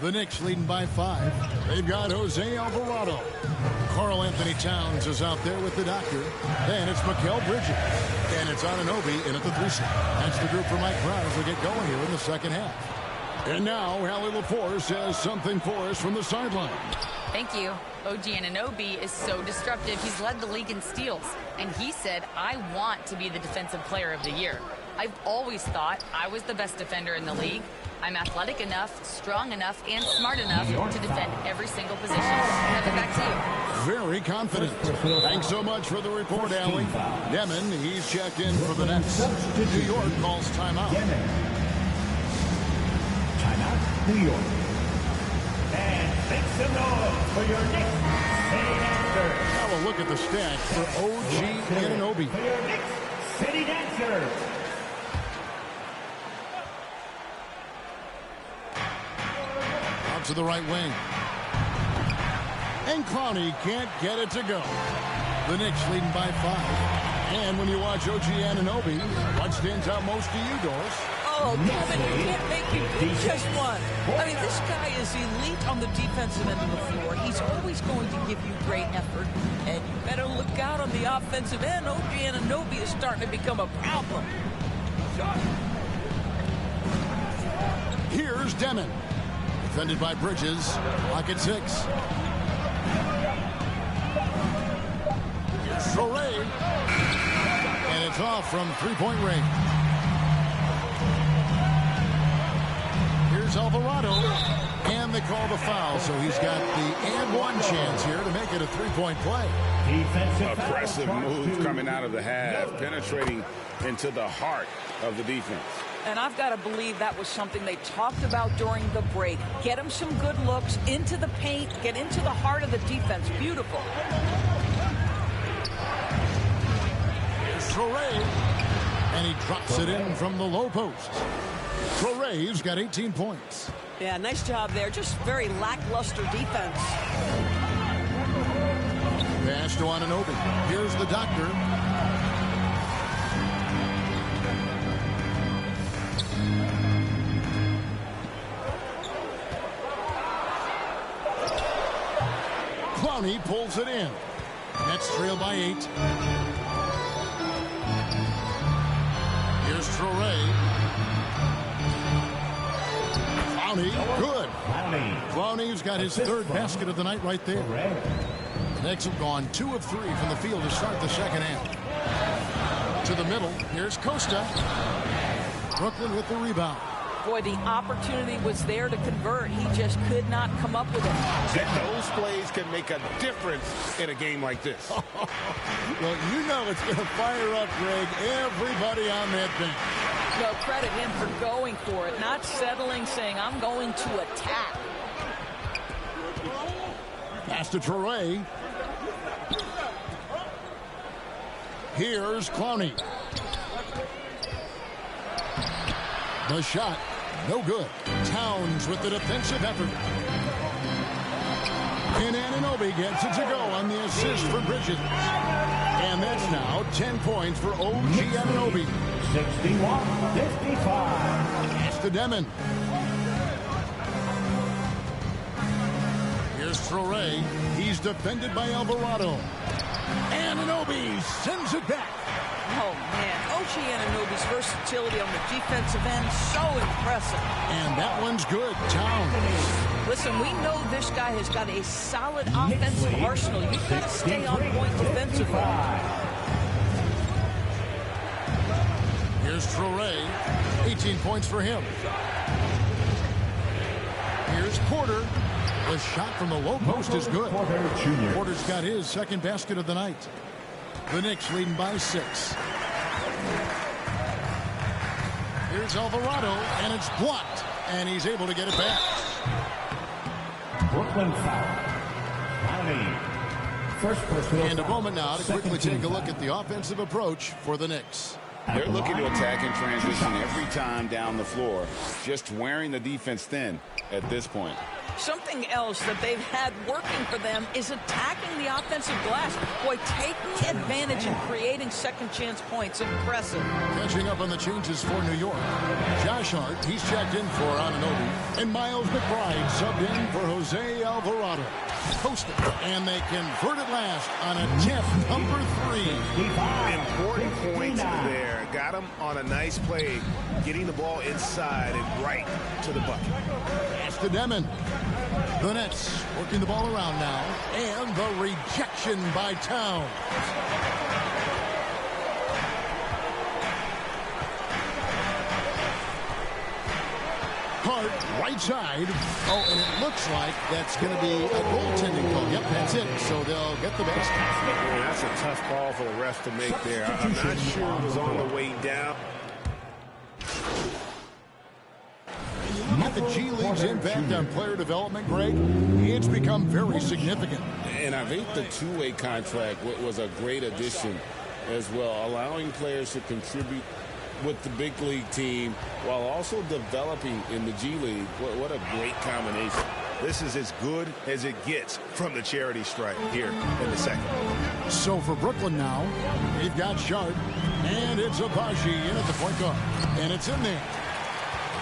The Knicks leading by 5. They've got Jose Alvarado. Karl Anthony Towns is out there with the Doctor. Then it's Mikal Bridges. And it's Anunoby in at the 3 slot. That's the group for Mike Brown as we get going here in the second half. And now, Allie LaForce has something for us from the sideline. Thank you. OG Anunoby is so disruptive. He's led the league in steals. And he said, I want to be the defensive player of the year. I've always thought I was the best defender in the league. I'm athletic enough, strong enough, and smart enough to defend every single position. Have it back to you. Very confident. Thanks so much for the report, Allie. Demon, he's checked in for the Nets. New York calls timeout. Timeout, New York. And make some noise for your Knicks City Dancers. Now a look at the stats for OG Anunoby. For your Knicks City Dancers. To the right wing. And Clowney can't get it to go. The Knicks leading by 5. And when you watch OG Anunoby, what stands out most to you, Doris? Oh, Kevin, you can't make him pick just one. I mean, this guy is elite on the defensive end of the floor. He's always going to give you great effort. And you better look out on the offensive end. OG Anunoby is starting to become a problem. Here's Demon. Defended by Bridges. Lock at 6. Here's Traore. And it's off from three-point range. Here's Alvarado. And they call the foul, so he's got the and one chance here to make it a three-point play. Aggressive move coming out of the half, penetrating into the heart of the defense. And I've got to believe that was something they talked about during the break. Get him some good looks into the paint, get into the heart of the defense. Beautiful. Here's Traore. And he drops it in from the low post. Traore's got 18 points. Yeah, nice job there. Just very lackluster defense. Pass to Anunoby. Here's the Doctor. Clowney pulls it in. Nets trail by 8. Here's Traore. Clowney, good. Clowney's got his third basket of the night right there. The Knicks have gone 2 of 3 from the field to start the second half. To the middle, here's Costa. Brooklyn with the rebound. Boy, the opportunity was there to convert. He just could not come up with it. And those plays can make a difference in a game like this. Well, you know it's going to fire up, Greg, everybody on that bench. No, credit him for going for it, not settling, saying, I'm going to attack. Pass to Traore. Here's Clowney. The shot, no good. Towns with the defensive effort. And Anunoby gets it to go on the assist for Bridges. And that's now 10 points for OG Anunoby. 61-55. Pass to Demon. Here's Traore. He's defended by Alvarado. Anunoby sends it back. Oh, man. OG Anunoby's versatility on the defensive end, so impressive. And that one's good. Towns. Listen, we know this guy has got a solid offensive arsenal. You've got to stay on point defensively. Here's Traore. 18 points for him. Here's Porter. The shot from the low post is good. Porter's got his second basket of the night. The Knicks leading by 6. Here's Alvarado, and it's blocked, and he's able to get it back. Brooklyn foul. First personal And a moment now to quickly take a look at the offensive approach for the Knicks. They're looking to attack in transition every time down the floor, just wearing the defense thin at this point. Something else that they've had working for them is attacking the offensive glass. Boy, taking advantage and creating second chance points. Impressive. Catching up on the changes for New York. Josh Hart, he's checked in for Anunoby. And Miles McBride subbed in for Jose Alvarado. Posted, and they convert it last on attempt number 3. Important points there. Got him on a nice play, getting the ball inside and right to the bucket. Pass to Demon. The Nets working the ball around now. And the rejection by Towns. Hart, right side. Oh, and it looks like that's going to be a goaltending call. Yep, that's it. So they'll get the basket. Yeah, that's a tough call for the ref to make there. I'm not sure it was on the way down. At the G League's impact on player development, Greg, it's become very significant. And I think the two-way contract was a great addition as well, allowing players to contribute with the big league team while also developing in the G League. What a great combination. This is as good as it gets from the charity stripe here in the second. So for Brooklyn now, they've got Sharp, and it's Abaji in at the point guard. And it's in there.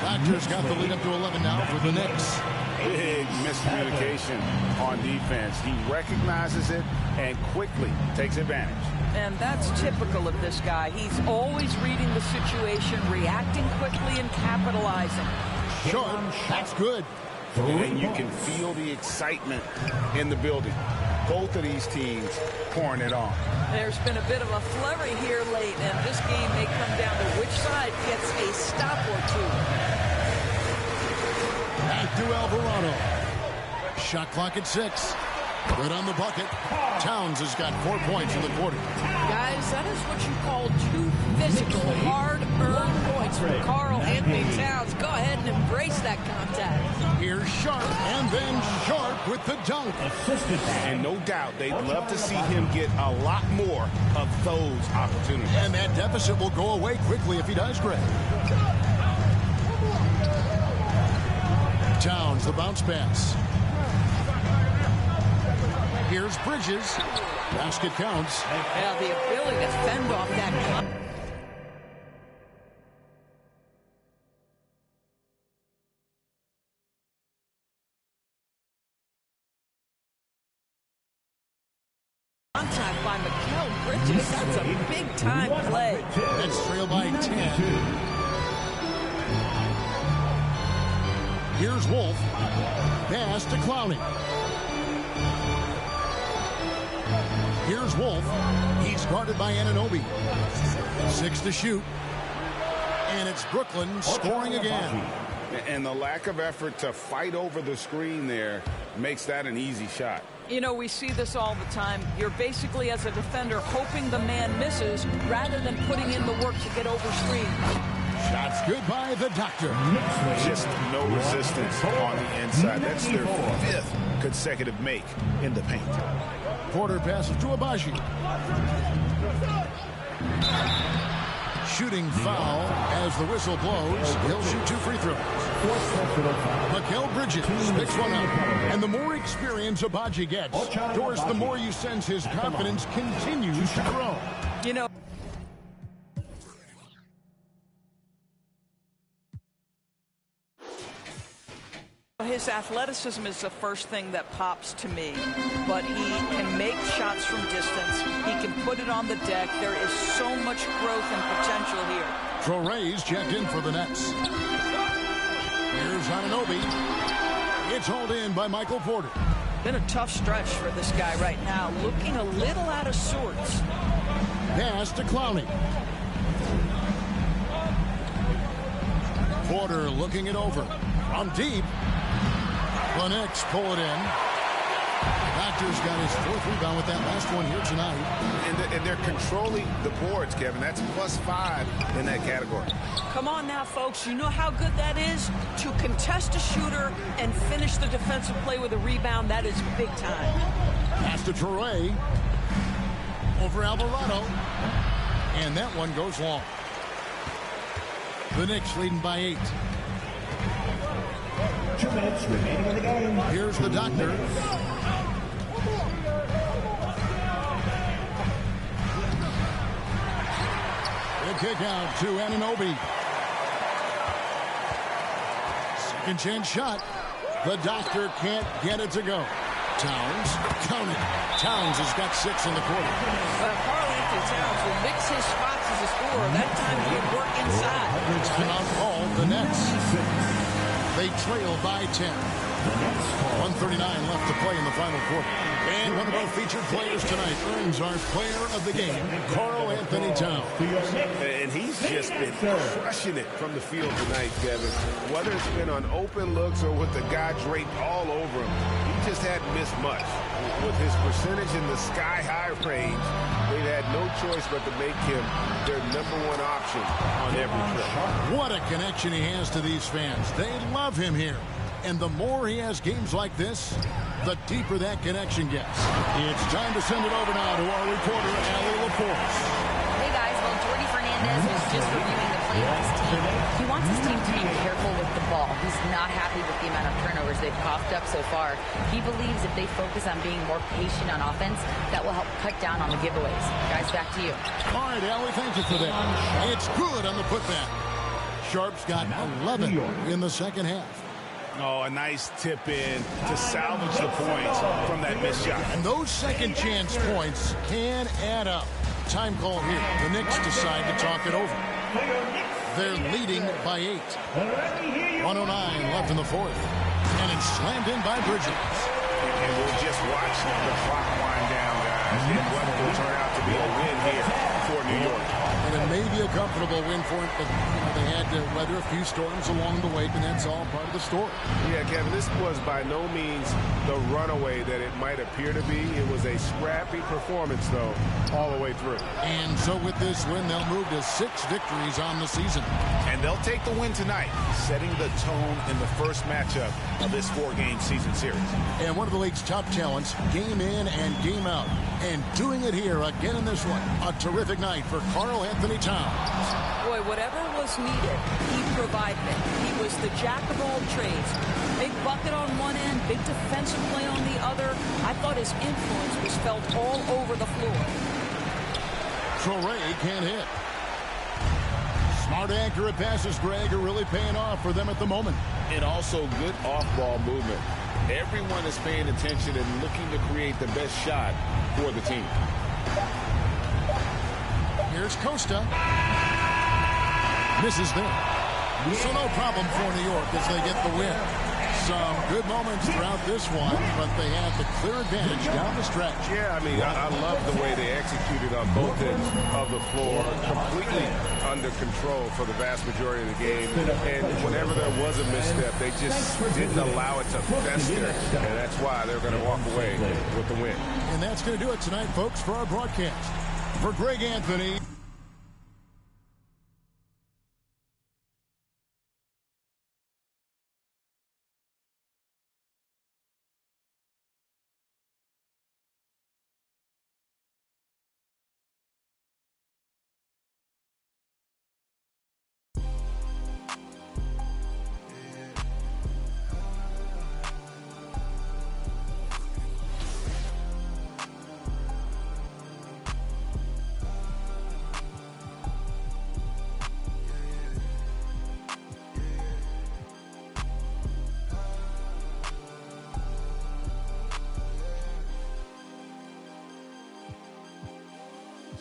Raptors got the lead up to 11 now for the Knicks. Big miscommunication on defense. He recognizes it and quickly takes advantage. And that's typical of this guy. He's always reading the situation, reacting quickly, and capitalizing. Sharp, that's good. And you can feel the excitement in the building. Both of these teams pouring it on. There's been a bit of a flurry here late, and this game may come down to which side gets a stop or two. Back to Alvarado. Shot clock at 6. Good on the bucket. Towns has got 4 points in the quarter. Guys, that is what you call two physical, hard-earned points from Carl Anthony Towns. Go ahead and embrace that contact. Here's Sharp, and then Sharp with the dunk. And no doubt they'd love to see him get a lot more of those opportunities. And that deficit will go away quickly if he does, Greg. Towns, the bounce pass. Here's Bridges. Basket counts. Yeah, the ability to fend off that. just, that's a big-time play. Let's trail by 10. Here's Wolf. Pass to Clowney. Here's Wolf. He's guarded by Anunoby. 6 to shoot. And it's Brooklyn scoring again. And the lack of effort to fight over the screen there makes that an easy shot. You know, we see this all the time. You're basically, as a defender, hoping the man misses rather than putting in the work to get over screen. Shots good by the Doctor. Just no resistance on the inside. That's their 5th consecutive make in the paint. Porter passes to Abaji. Shooting foul as the whistle blows. He'll shoot 2 free throws. Mikal Bridges picks one up. And the more experience Abaji gets, Doris, the more you sense his confidence continues to grow. You know, his athleticism is the first thing that pops to me, but he can make shots from distance. He can put it on the deck. There is so much growth and potential here. Traore's checked in for the Nets. Here's Anunoby. It's hauled in by Michael Porter. Been a tough stretch for this guy right now, looking a little out of sorts. Pass to Clowney. Porter looking it over. From deep. The Knicks pull it in. Doctor's got his 4th rebound with that last one here tonight. And they're controlling the boards, Kevin. That's +5 in that category. Come on now, folks. You know how good that is? To contest a shooter and finish the defensive play with a rebound, that is big time. Pass to Traore. Over Alvarado. And that one goes long. The Knicks leading by 8. 2 minutes remaining in the game. Here's the Doctor. The kick out to Anunoby. Second chance shot. The Doctor can't get it to go. Towns, count it. Towns has got 6 in the quarter. Karl-Anthony Towns will mix his spots as a scorer. That time he'll work inside. It's out all the Nets. They trail by 10. 1:39 left to play in the final quarter. And one of our featured players tonight earns our player of the game, Karl-Anthony Towns. And he's just been crushing it from the field tonight, Kevin. Whether it's been on open looks or with the guy draped all over him, he just hadn't missed much. With his percentage in the sky-high range, they've had no choice but to make him their #1 option on every trip. What a connection he has to these fans. They love him here. And the more he has games like this, the deeper that connection gets. It's time to send it over now to our reporter, Allie LaForce. Hey guys, well, Jordy Fernandez was just reviewing the play of his team. He wants his team to be careful with the ball. He's not happy with the amount of turnovers they've coughed up so far. He believes if they focus on being more patient on offense, that will help cut down on the giveaways. Guys, back to you. All right, Allie, thank you for that. It's good on the putback. Sharp's got 11 in the second half. Oh, a nice tip in to salvage the points from that missed shot. And those second chance points can add up. Time call here. The Knicks decide to talk it over. They're leading by 8. 1:09 left in the 4th. And it's slammed in by Bridges. And we'll just watch the clock wind down, guys. And what will turn out to be a win here for New York. And it may be a comfortable win for it, but they had to weather a few storms along the way, and that's all part of the story. Yeah, Kevin, this was by no means the runaway that it might appear to be. It was a scrappy performance, though, all the way through. And so with this win, they'll move to 6 victories on the season. And they'll take the win tonight, setting the tone in the first matchup of this 4-game season series. And one of the league's top talents, game in and game out. And doing it here again in this one. A terrific night for Karl-Anthony Towns. Boy, whatever was needed, he provided it. He was the jack of all trades. Big bucket on one end, big defensive play on the other. I thought his influence was felt all over the floor. Traore can't hit. Smart, accurate passes, Greg, are really paying off for them at the moment. And also good off-ball movement. Everyone is paying attention and looking to create the best shot for the team. Here's Costa. Misses there. So no problem for New York as they get the win. Some good moments throughout this one, but they have the clear advantage down the stretch. Yeah, I mean, I love the way they executed on both ends of the floor, completely under control for the vast majority of the game. And whenever there was a misstep, they just didn't allow it to fester, and that's why they're going to walk away with the win. And that's going to do it tonight, folks, for our broadcast. For Greg Anthony.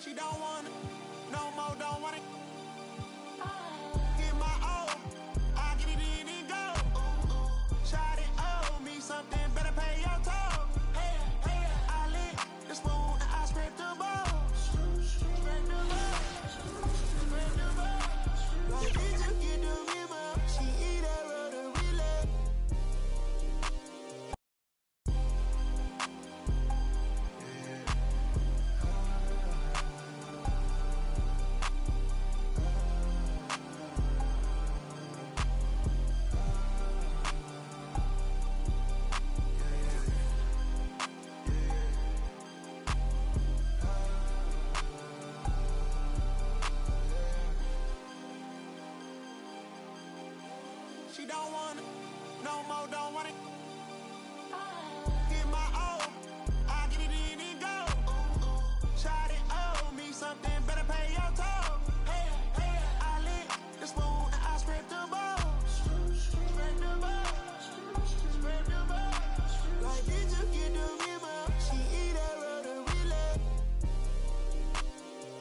She don't want it, no more, don't want it. Get my all, I get it in and go. Shot it, owe me something, better pay your toll. Hey, hey, I lick the spoon and I scrape the bowl. Scrape the bowl, scrape the bowl. Like did you get the memo? She eat that road and relay. She don't want it, no more, don't want it. Get my all, I get it in and go. Shot it, owe me something, better pay your toll. Hey, hey, I lick the spoon and I scrape the bowl. Scrape the bowl, scrape the bowl. Like did you get the memo? She eat that road and relay.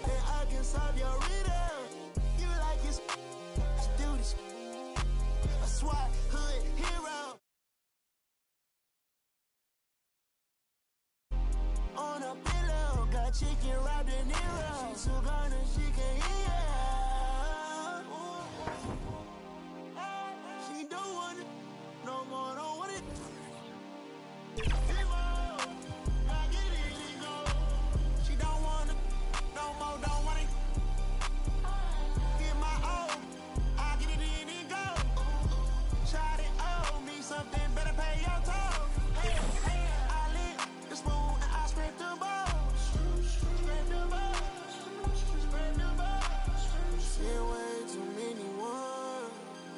And I can solve your riddle. You like it's let's do this. SWAT hood hero. On a pillow, got chicken wrapped in Nero. She took on and she can eat it. She don't want it, no more, don't want it. She don't want it, no more, don't want it. Get my all, I get it in and go. Shot it, owe me something, better pay your toll. Hey, hey, I lick the spoon and I scrape the bowl. Scrape the bowl, scrape the bowl. Seen way too many ones,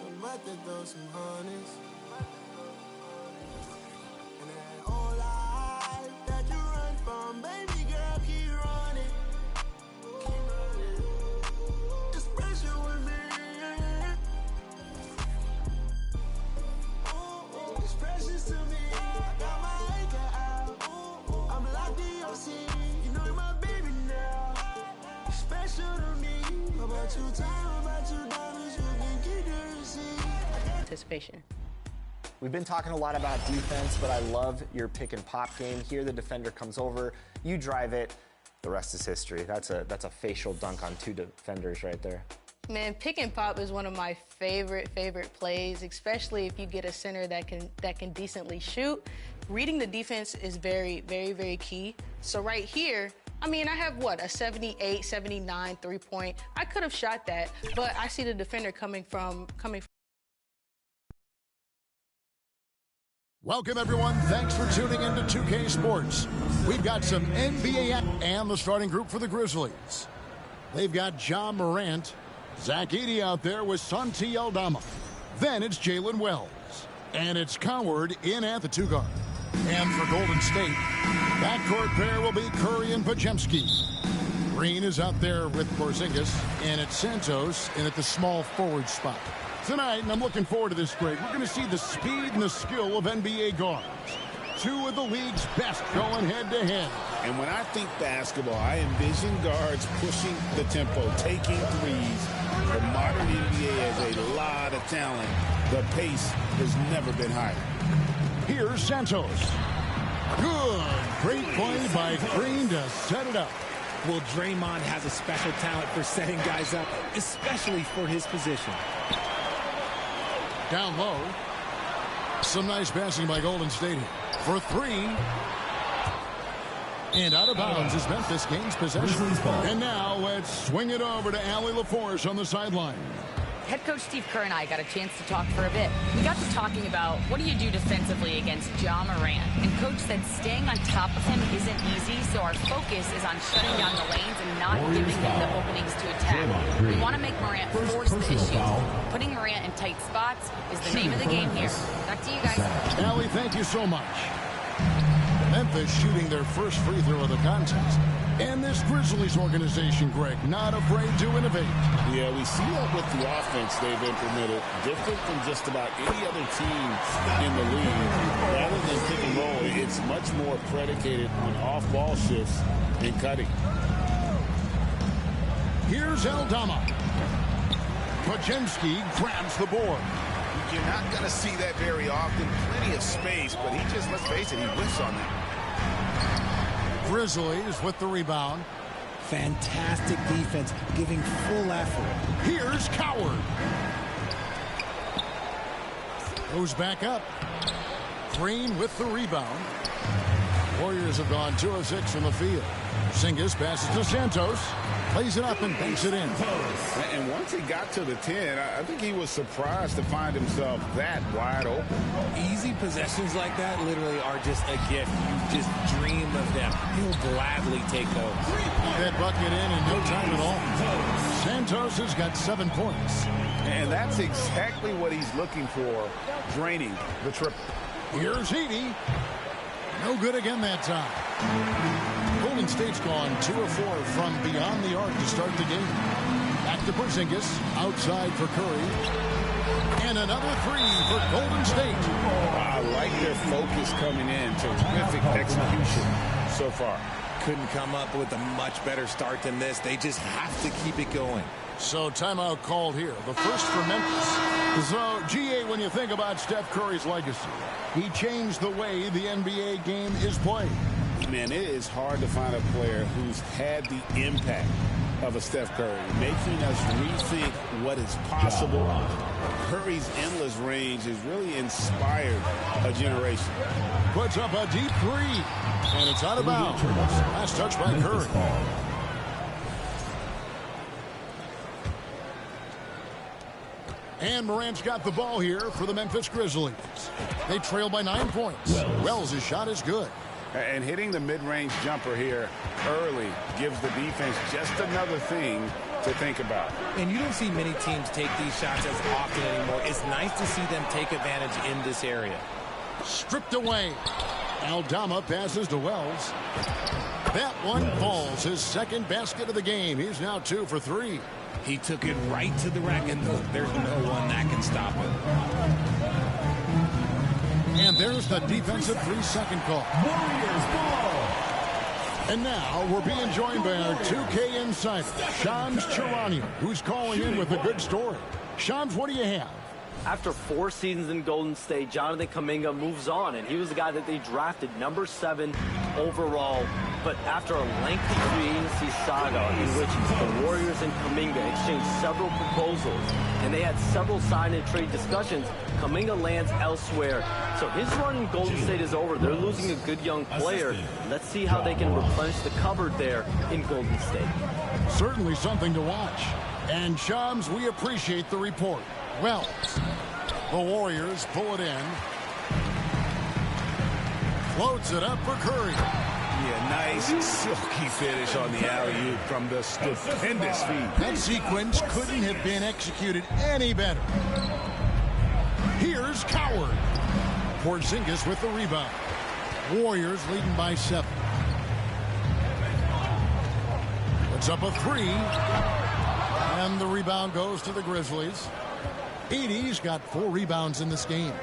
I'm about to throw some honeys. And that whole life that you run from, baby girl, keep running. Keep running. It's special with me. It's precious to me. I got my anchor out. I'm locked in your scene. You know you're my baby now. It's special to me. About you time, about you diamonds, you can keep the receipt. Anticipation. We've been talking a lot about defense, but I love your pick and pop game. Here the defender comes over, you drive it, the rest is history. That's a facial dunk on two defenders right there. Man, pick and pop is one of my favorite plays, especially if you get a center that can decently shoot. Reading the defense is very key. So right here, I mean, I have what, a 78, 79 3-point. I could have shot that, but I see the defender coming from. Welcome, everyone. Thanks for tuning into 2K Sports. We've got some NBA and the starting group for the Grizzlies. They've got Ja Morant, Zach Edey out there with Santi Aldama. Then it's Jalen Wells. And it's Coward in at the two guard. And for Golden State, backcourt pair will be Curry and Podziemski. Green is out there with Porzingis. And it's Santos in at the small forward spot. Tonight, and I'm looking forward to this, Greg, we're going to see the speed and the skill of NBA guards. Two of the league's best going head-to-head. And when I think basketball, I envision guards pushing the tempo, taking threes. The modern NBA has a lot of talent. The pace has never been higher. Here's Santos. Good. Great play by Green to set it up. Well, Draymond has a special talent for setting guys up, especially for his position. Down low. Some nice passing by Golden State for three. And out of bounds is Memphis gains possession. And now let's swing it over to Allie LaForce on the sideline. Head coach Steve Kerr and I got a chance to talk for a bit. We got to talking about what do you do defensively against Ja Morant. And coach said staying on top of him isn't easy, so our focus is on shutting down the lanes and not giving him the openings to attack. We want to make Morant force the issues. Putting Morant in tight spots is the name of the game here. Back to you guys. Allie, thank you so much. Memphis shooting their first free throw of the contest. And this Grizzlies organization, Greg, not afraid to innovate. Yeah, we see that with the offense they've implemented. Different from just about any other team in the league. Rather than pick and roll, it's much more predicated on off-ball shifts and cutting. Here's Aldama. Podziemski grabs the board. You're not going to see that very often. Plenty of space, but he just, let's face it, he whiffs on that. Grizzlies with the rebound. Fantastic defense, giving full effort. Here's Coward. Goes back up. Green with the rebound. Warriors have gone 2 of 6 from the field. Porzingis passes to Santos. Plays it up and banks it in. And once he got to the 10, I think he was surprised to find himself that wide open. Easy possessions like that literally are just a gift. You just dream of them. He'll gladly take those. That bucket in no time at all. Santos has got 7 points. And that's exactly what he's looking for, draining the triple. Here's Edey. No good again that time. Golden State's gone 2 of 4 from beyond the arc to start the game. Back to Porzingis, outside for Curry. And another 3 for Golden State. I like their focus coming in. Terrific execution so far. Couldn't come up with a much better start than this. They just have to keep it going. So timeout called here. The first for Memphis. So, GA, when you think about Steph Curry's legacy, he changed the way the NBA game is played. Man, it is hard to find a player who's had the impact of a Steph Curry, making us rethink what is possible. Curry's endless range has really inspired a generation. Puts up a deep 3, and it's out of bounds. Last touch by Curry. And Morant's got the ball here for the Memphis Grizzlies. They trail by 9 points. Wells' shot is good. And hitting the mid-range jumper here early gives the defense just another thing to think about. And you don't see many teams take these shots as often anymore. It's nice to see them take advantage in this area. Stripped away. Aldama passes to Wells. That one falls. His second basket of the game. He's now 2 for 3. He took it right to the racket. There's no one that can stop him. And there's the defensive 3-second call. Warriors ball. And now we're being joined by our 2K insider, Shams Charania, who's calling in with a good story. Shams, what do you have? After 4 seasons in Golden State, Jonathan Kuminga moves on, and he was the guy that they drafted number 7 overall. But after a lengthy free agency saga in which the Warriors and Kuminga exchanged several proposals, and they had several sign and trade discussions, Kuminga lands elsewhere. So his run in Golden State is over. They're losing a good young player. Let's see how they can replenish the cupboard there in Golden State. Certainly something to watch. And Shams, we appreciate the report. Well, the Warriors pull it in. Floats it up for Curry. Yeah, nice silky finish on the alley-oop from the stupendous feed. That sequence couldn't have been executed any better. Here's Coward. Porzingis with the rebound. Warriors leading by 7. Puts up a 3. And the rebound goes to the Grizzlies. Edey's got 4 rebounds in this game.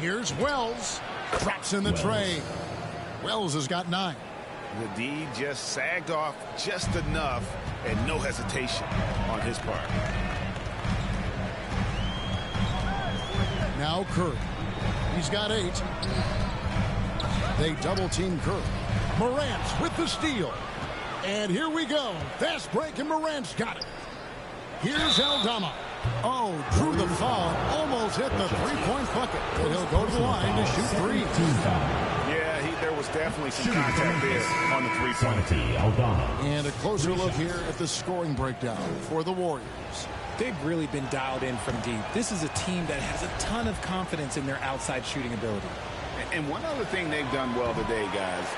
Here's Wells. Drops in the tray. Wells has got 9. The D just sagged off just enough and no hesitation on his part. Now Curry. He's got 8. They double team Curry. Morant with the steal. And here we go. Fast break and Morant's got it. Here's Aldama. Oh, drew the foul. Almost hit the three-point bucket. But he'll go to the line to shoot 3. Yeah, there was definitely some contact there on the three-point. And a closer look here at the scoring breakdown for the Warriors. They've really been dialed in from deep. This is a team that has a ton of confidence in their outside shooting ability. And one other thing they've done well today, guys,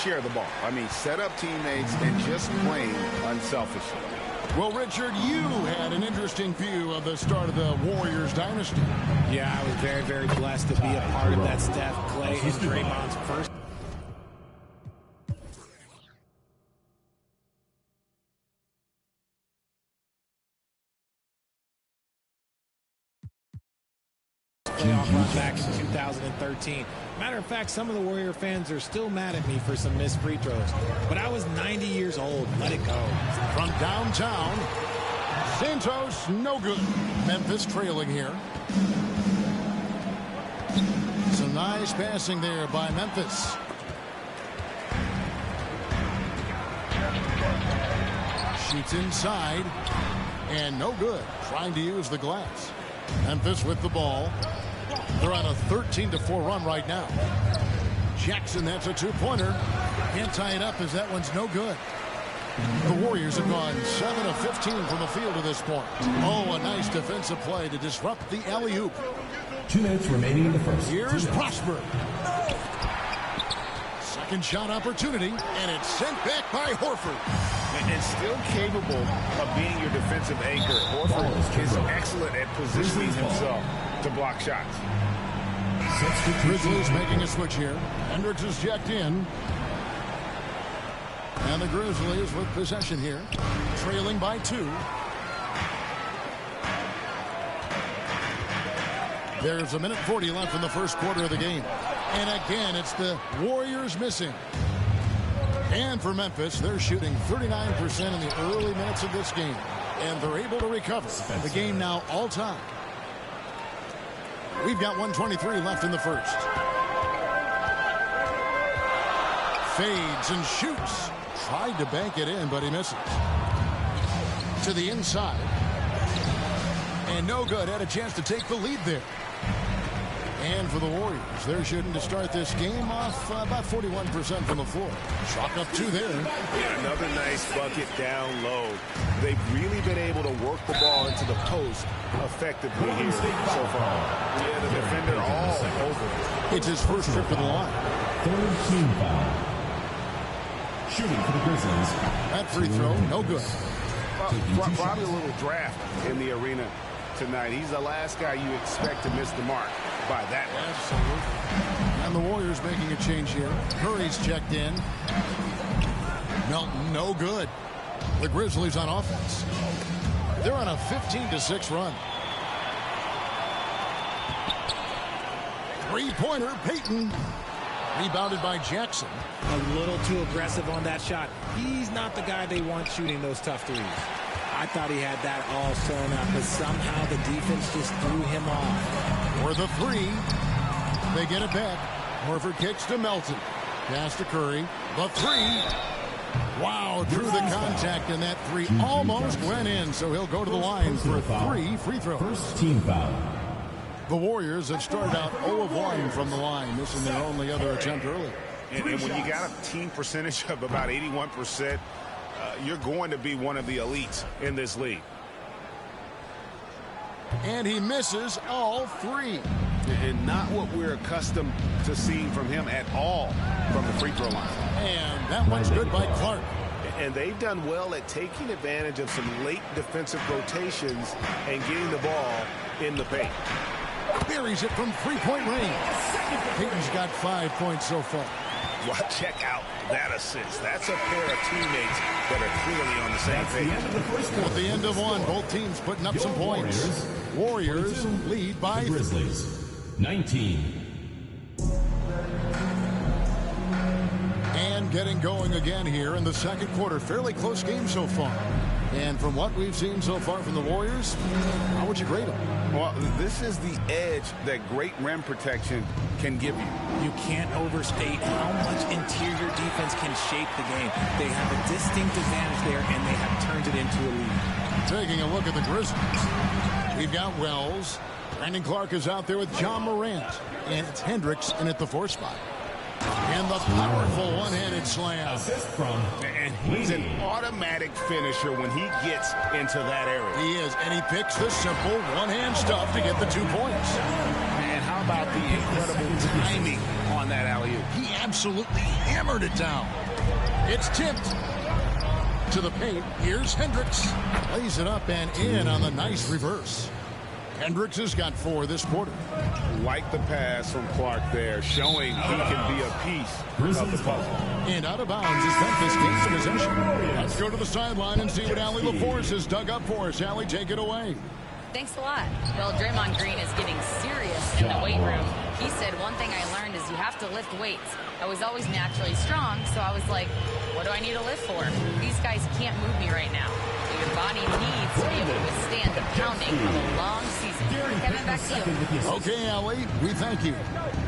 share the ball. I mean, set up teammates and just playing unselfishly. Well, Richard, you had an interesting view of the start of the Warriors dynasty. Yeah, I was very, very blessed to be a part of that Steph, Clay, and Draymond's first. Playoff run back in 2013. Matter of fact, some of the Warrior fans are still mad at me for some missed free throws. But I was 90 years old. Let it go. From downtown, Santos, no good. Memphis trailing here. Some nice passing there by Memphis. Shoots inside. And no good. Trying to use the glass. Memphis with the ball. They're on a 13-4 run right now. Jackson, that's a two-pointer. Can't tie it up as that one's no good. The Warriors have gone 7 of 15 from the field at this point. Oh, a nice defensive play to disrupt the alley-oop. 2 minutes remaining in the first. Here's Prosper. Second shot opportunity, and it's sent back by Horford. And still capable of being your defensive anchor. Horford is excellent at positioning himself to block shots. Grizzlies making a switch here. Hendricks is checked in. And the Grizzlies with possession here. Trailing by 2. There's 1:40 left in the first quarter of the game. And again, it's the Warriors missing. And for Memphis, they're shooting 39% in the early minutes of this game. And they're able to recover. The game now all time. We've got 1:23 left in the first. Fades and shoots. Tried to bank it in, but he misses. To the inside. And no good. Had a chance to take the lead there. And for the Warriors, they're shooting to start this game off about 41% from the floor. Chalk up 2 there. Yeah, another nice bucket down low. They've really been able to work the ball into the post effectively here so far. Yeah, the defender all over it. It's his first trip to the line. Third team foul. Shooting for the Grizzlies. That free throw, no good. Probably a little draft in the arena tonight. He's the last guy you expect to miss the mark by that much. Absolutely. And the Warriors making a change here. Curry's checked in. Melton, no good. The Grizzlies on offense. They're on a 15-6 run. Three-pointer, Payton. Rebounded by Jackson. A little too aggressive on that shot. He's not the guy they want shooting those tough threes. I thought he had that all sewn up, but somehow the defense just threw him off. For the 3, they get it back. Horford kicks to Melton. Pass to Curry. The 3. Wow, through the contact, and that 3 almost went in, so he'll go to the line for 3 free throws. First team foul. The Warriors have started out 0 of 1 from the line, missing their only other attempt early. And when you got a team percentage of about 81%, you're going to be one of the elites in this league. And he misses all 3. And not what we're accustomed to seeing from him at all from the free throw line. And that one's good by Clark. And they've done well at taking advantage of some late defensive rotations and getting the ball in the paint. Buries it from three-point range. Payton's got 5 points so far. Well, check out that assist. That's a pair of teammates that are clearly on the same page. At the end of one, both teams putting up some points. Warriors lead by Grizzlies 19. getting going again here in the second quarter. Fairly close game so far. And from what we've seen so far from the Warriors, how would you grade them? Well, this is the edge that great rim protection can give you. You can't overstate how much interior defense can shape the game. They have a distinct advantage there, and they have turned it into a lead. Taking a look at the Grizzlies. We've got Wells. Brandon Clark is out there with John Morant. And it's Hendricks in at the 4 spot. And the powerful one-handed slam. And he's an automatic finisher when he gets into that area. He is, and he picks the simple one-hand stuff to get the 2 points. And how about the incredible timing on that alley-oop? He absolutely hammered it down. It's tipped to the paint. Here's Hendricks. Lays it up and in on the nice reverse. Hendricks has got 4 this quarter. Like the pass from Clark there, showing he can be a piece of the puzzle. And out of bounds is Memphis gains possession. Let's go to the sideline and see what Allie LaForce has dug up for us. Allie, take it away. Thanks a lot. Well, Draymond Green is getting serious in the weight room. He said, one thing I learned is you have to lift weights. I was always naturally strong, so I was like, what do I need to lift for? These guys can't move me right now. So your body needs to be able to withstand the pounding of a long season. Kevin, back to you. Okay, Allie, we thank you.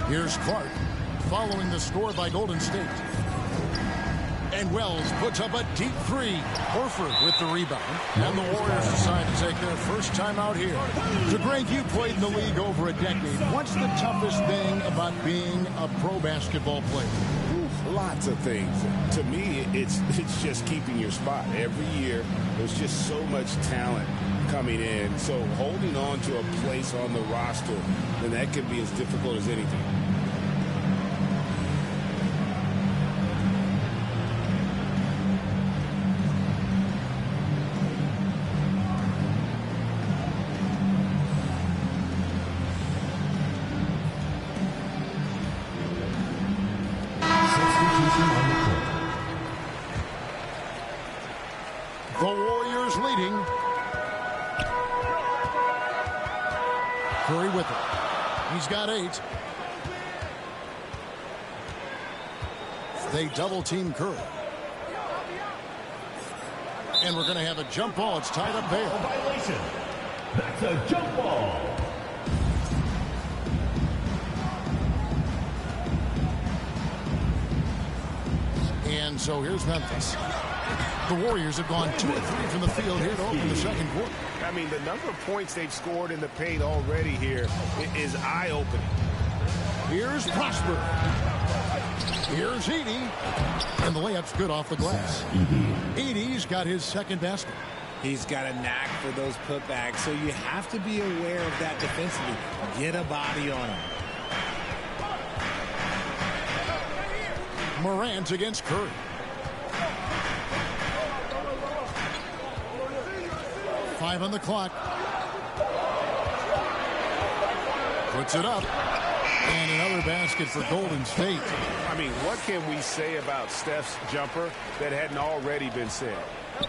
Here's Clark following the score by Golden State. And Wells puts up a deep 3. Horford with the rebound. And the Warriors decide to take their first time out here. So, Greg, you played in the league over a decade. What's the toughest thing about being a pro basketball player? Lots of things. To me, it's just keeping your spot. Every year, there's just so much talent coming in. So holding on to a place on the roster, then that can be as difficult as anything. The Warriors leading. Curry with it. He's got 8. They double team Curry. And we're going to have a jump ball. It's tied up there. Violation. That's a jump ball. And so here's Memphis. The Warriors have gone 2 of 3 from the field here to open the second quarter. I mean, the number of points they've scored in the paint already here is eye-opening. Here's Prosper. Here's Edey. And the layup's good off the glass. Edey's got his second basket. He's got a knack for those putbacks, so you have to be aware of that defensively. Get a body on him. Morant against Curry. Five on the clock. Puts it up. And another basket for Golden State. I mean, what can we say about Steph's jumper that hadn't already been said?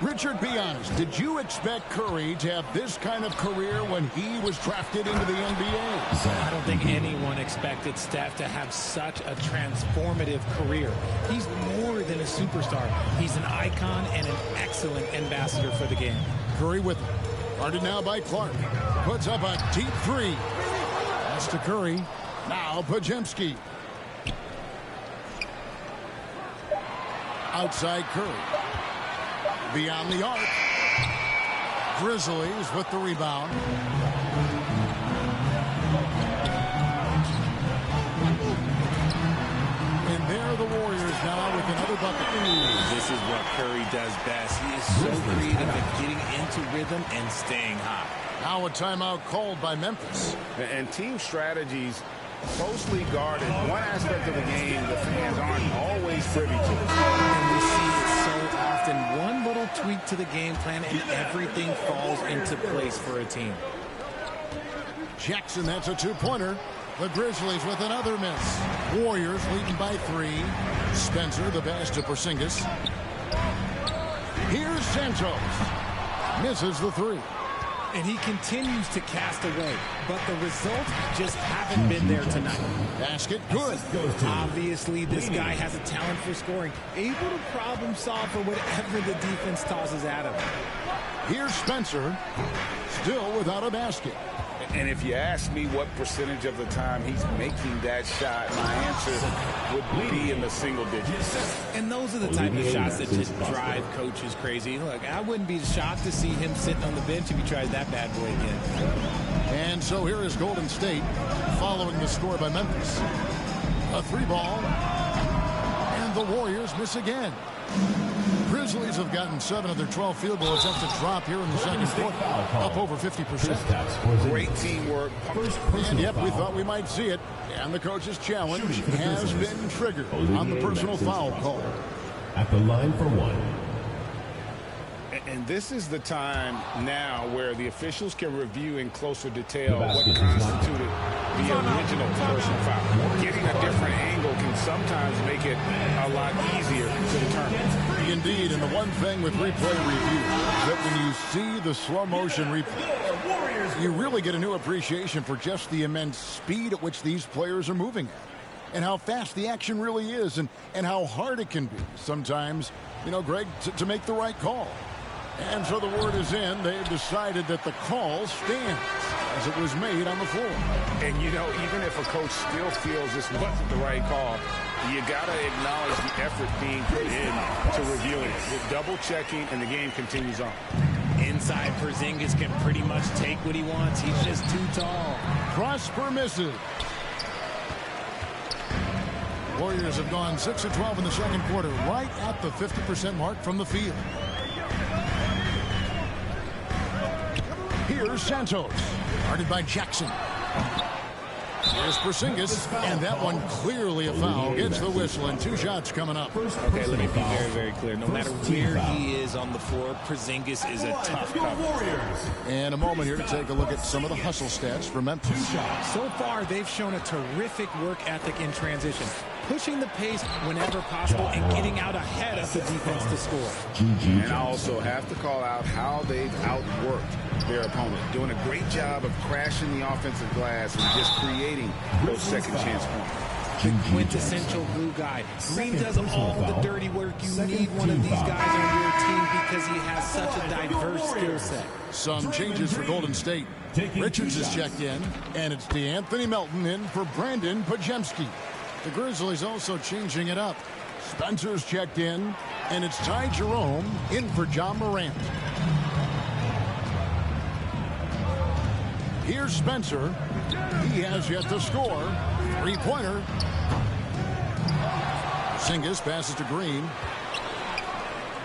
Richard, be honest. Did you expect Curry to have this kind of career when he was drafted into the NBA? I don't think anyone expected Steph to have such a transformative career. He's more than a superstar. He's an icon and an excellent ambassador for the game. Curry with it. Guarded now by Clark. Puts up a deep 3. That's to Curry. Now Podziemski. Outside Curry. Beyond the arc. Grizzlies with the rebound. And there the Warriors now with another bucket. This is what Curry does best. He is so creative at getting into rhythm and staying hot. Now a timeout called by Memphis. And team strategies closely guarded. One aspect of the game the fans aren't always privy to. And we see it so often. One little tweak to the game plan and everything falls into place for a team. Jackson, that's a 2-pointer. The Grizzlies with another miss. Warriors leading by 3. Spencer, the pass to Porzingis. Here's Santos. Misses the 3. And he continues to cast away, but the results just haven't been there tonight. Basket, good. Obviously, this guy has a talent for scoring, able to problem solve for whatever the defense tosses at him. Here's Spencer, still without a basket. And if you ask me what percentage of the time he's making that shot, my answer would be in the single digits. And those are the type of shots that just drive coaches crazy. Look, I wouldn't be shocked to see him sitting on the bench if he tries that bad boy again. And so here is Golden State following the score by Memphis. A 3-ball, and the Warriors miss again. Grizzlies have gotten 7 of their 12 field goal attempts to drop here in the second quarter, up over 50%. Great teamwork. And yep, we thought we might see it. And the coach's challenge has been triggered on the personal foul call. At the line for one. And this is the time now where the officials can review in closer detail what constituted the original personal foul. Getting a different angle can sometimes make it a lot easier to determine. Indeed, and the one thing with replay review is that when you see the slow motion replay, you really get a new appreciation for just the immense speed at which these players are moving at, and how fast the action really is, and how hard it can be sometimes, you know, Greg, to make the right call. And so the word is in. They've decided that the call stands as it was made on the floor. And, you know, even if a coach still feels this wasn't the right call, you got to acknowledge the effort being put in to reviewing it. With double-checking, and the game continues on. Inside, Porzingis can pretty much take what he wants. He's just too tall. Prosper misses. Warriors have gone 6 of 12 in the second quarter, right at the 50% mark from the field. Here's Santos, guarded by Jackson. Here's Porzingis, and that one clearly a foul. Gets the whistle, and 2 shots coming up. Okay, let me be very, very clear. No matter where he is on the floor, Porzingis is a tough cover. And a moment here to take a look at some of the hustle stats for Memphis. So far, they've shown a terrific work ethic in transition, pushing the pace whenever possible and getting out ahead of the defense to score. And I also have to call out how they've outworked their opponent, doing a great job of crashing the offensive glass and just creating those second chance points. The quintessential glue guy. Green does all the dirty work. You need one of these guys on your team because he has such a diverse skill set. Some changes for Golden State. Richards is checked in, and it's DeAnthony Melton in for Brandon Pajemski. The Grizzlies also changing it up. Spencer's checked in, and it's Ty Jerome in for John Morant. Here's Spencer. He has yet to score. 3-pointer. Porzingis passes to Green.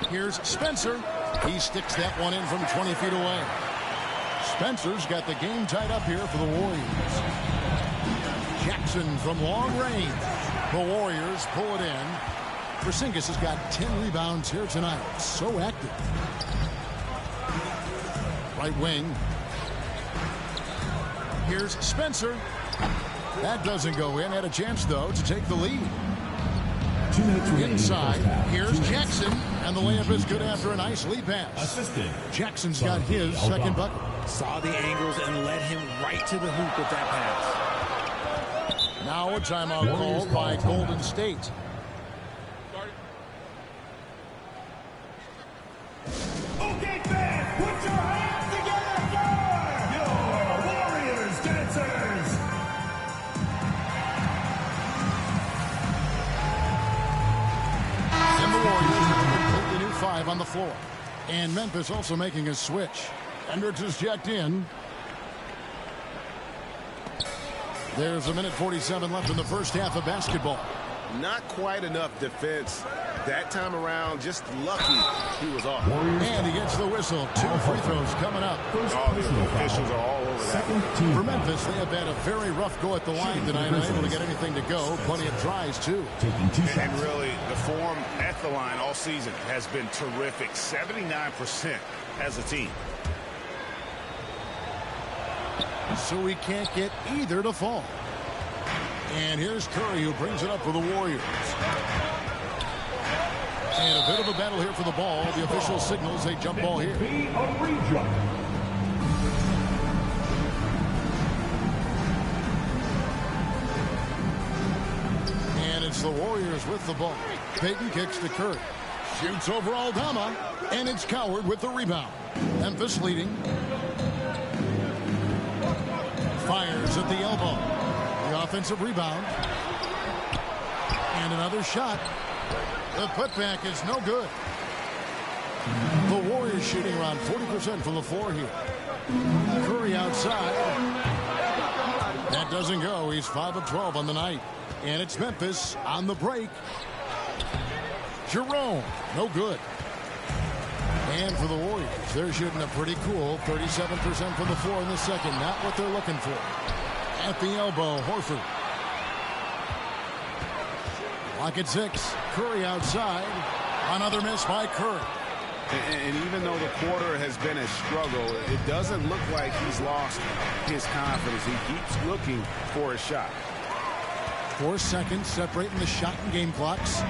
Here's Spencer. He sticks that one in from 20 feet away. Spencer's got the game tied up here for the Warriors. Jackson from long range. The Warriors pull it in. Porzingis has got 10 rebounds here tonight. So active. Right wing. Here's Spencer. That doesn't go in. Had a chance, though, to take the lead. Inside, here's Jackson. And the layup is good after a nice lead pass. Jackson's got his second bucket. Saw the angles and led him right to the hoop with that pass. Now a timeout called by Golden State. Okay, fans, put your hands together for your Warriors dancers. And the Warriors have a completely new 5 on the floor. And Memphis also making a switch. Hendricks is checked in. There's a minute 47 left in the first half of basketball. Not quite enough defense. That time around, just lucky he was off. And he gets the whistle. 2 free throws coming up. All the officials are all over that. For Memphis, they have had a very rough go at the line tonight, unable to get anything to go. Plenty of tries, too. And really, the form at the line all season has been terrific. 79% as a team. So we can't get either to fall. And here's Curry, who brings it up for the Warriors. And a bit of a battle here for the ball. The official signals a jump ball here. It's the Warriors with the ball. Payton kicks to Curry. Shoots over Aldama, and it's Coward with the rebound. Memphis leading. Fires at the elbow. The offensive rebound. And another shot. The putback is no good. The Warriors shooting around 40% from the floor here. Curry outside. That doesn't go. He's 5 of 12 on the night. And it's Memphis on the break. Jerome, no good. And for the Warriors, they're shooting a pretty cool 37% from the floor in the second. Not what they're looking for. At the elbow, Horford. Lock at 6. Curry outside. Another miss by Curry. And even though the quarter has been a struggle, it doesn't look like he's lost his confidence. He keeps looking for a shot. 4 seconds separating the shot and game clocks.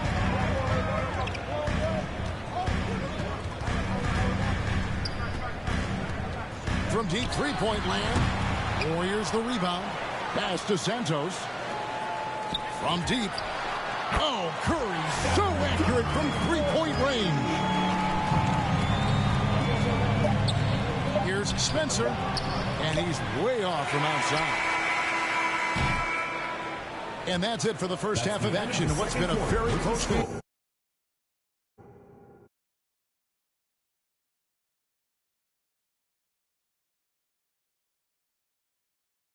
From deep three-point land. Warriors the rebound. Pass to Santos. From deep. Oh, Curry so accurate from three-point range. Here's Spencer, and he's way off from outside. And that's it for the first half of action. What's been a very close game.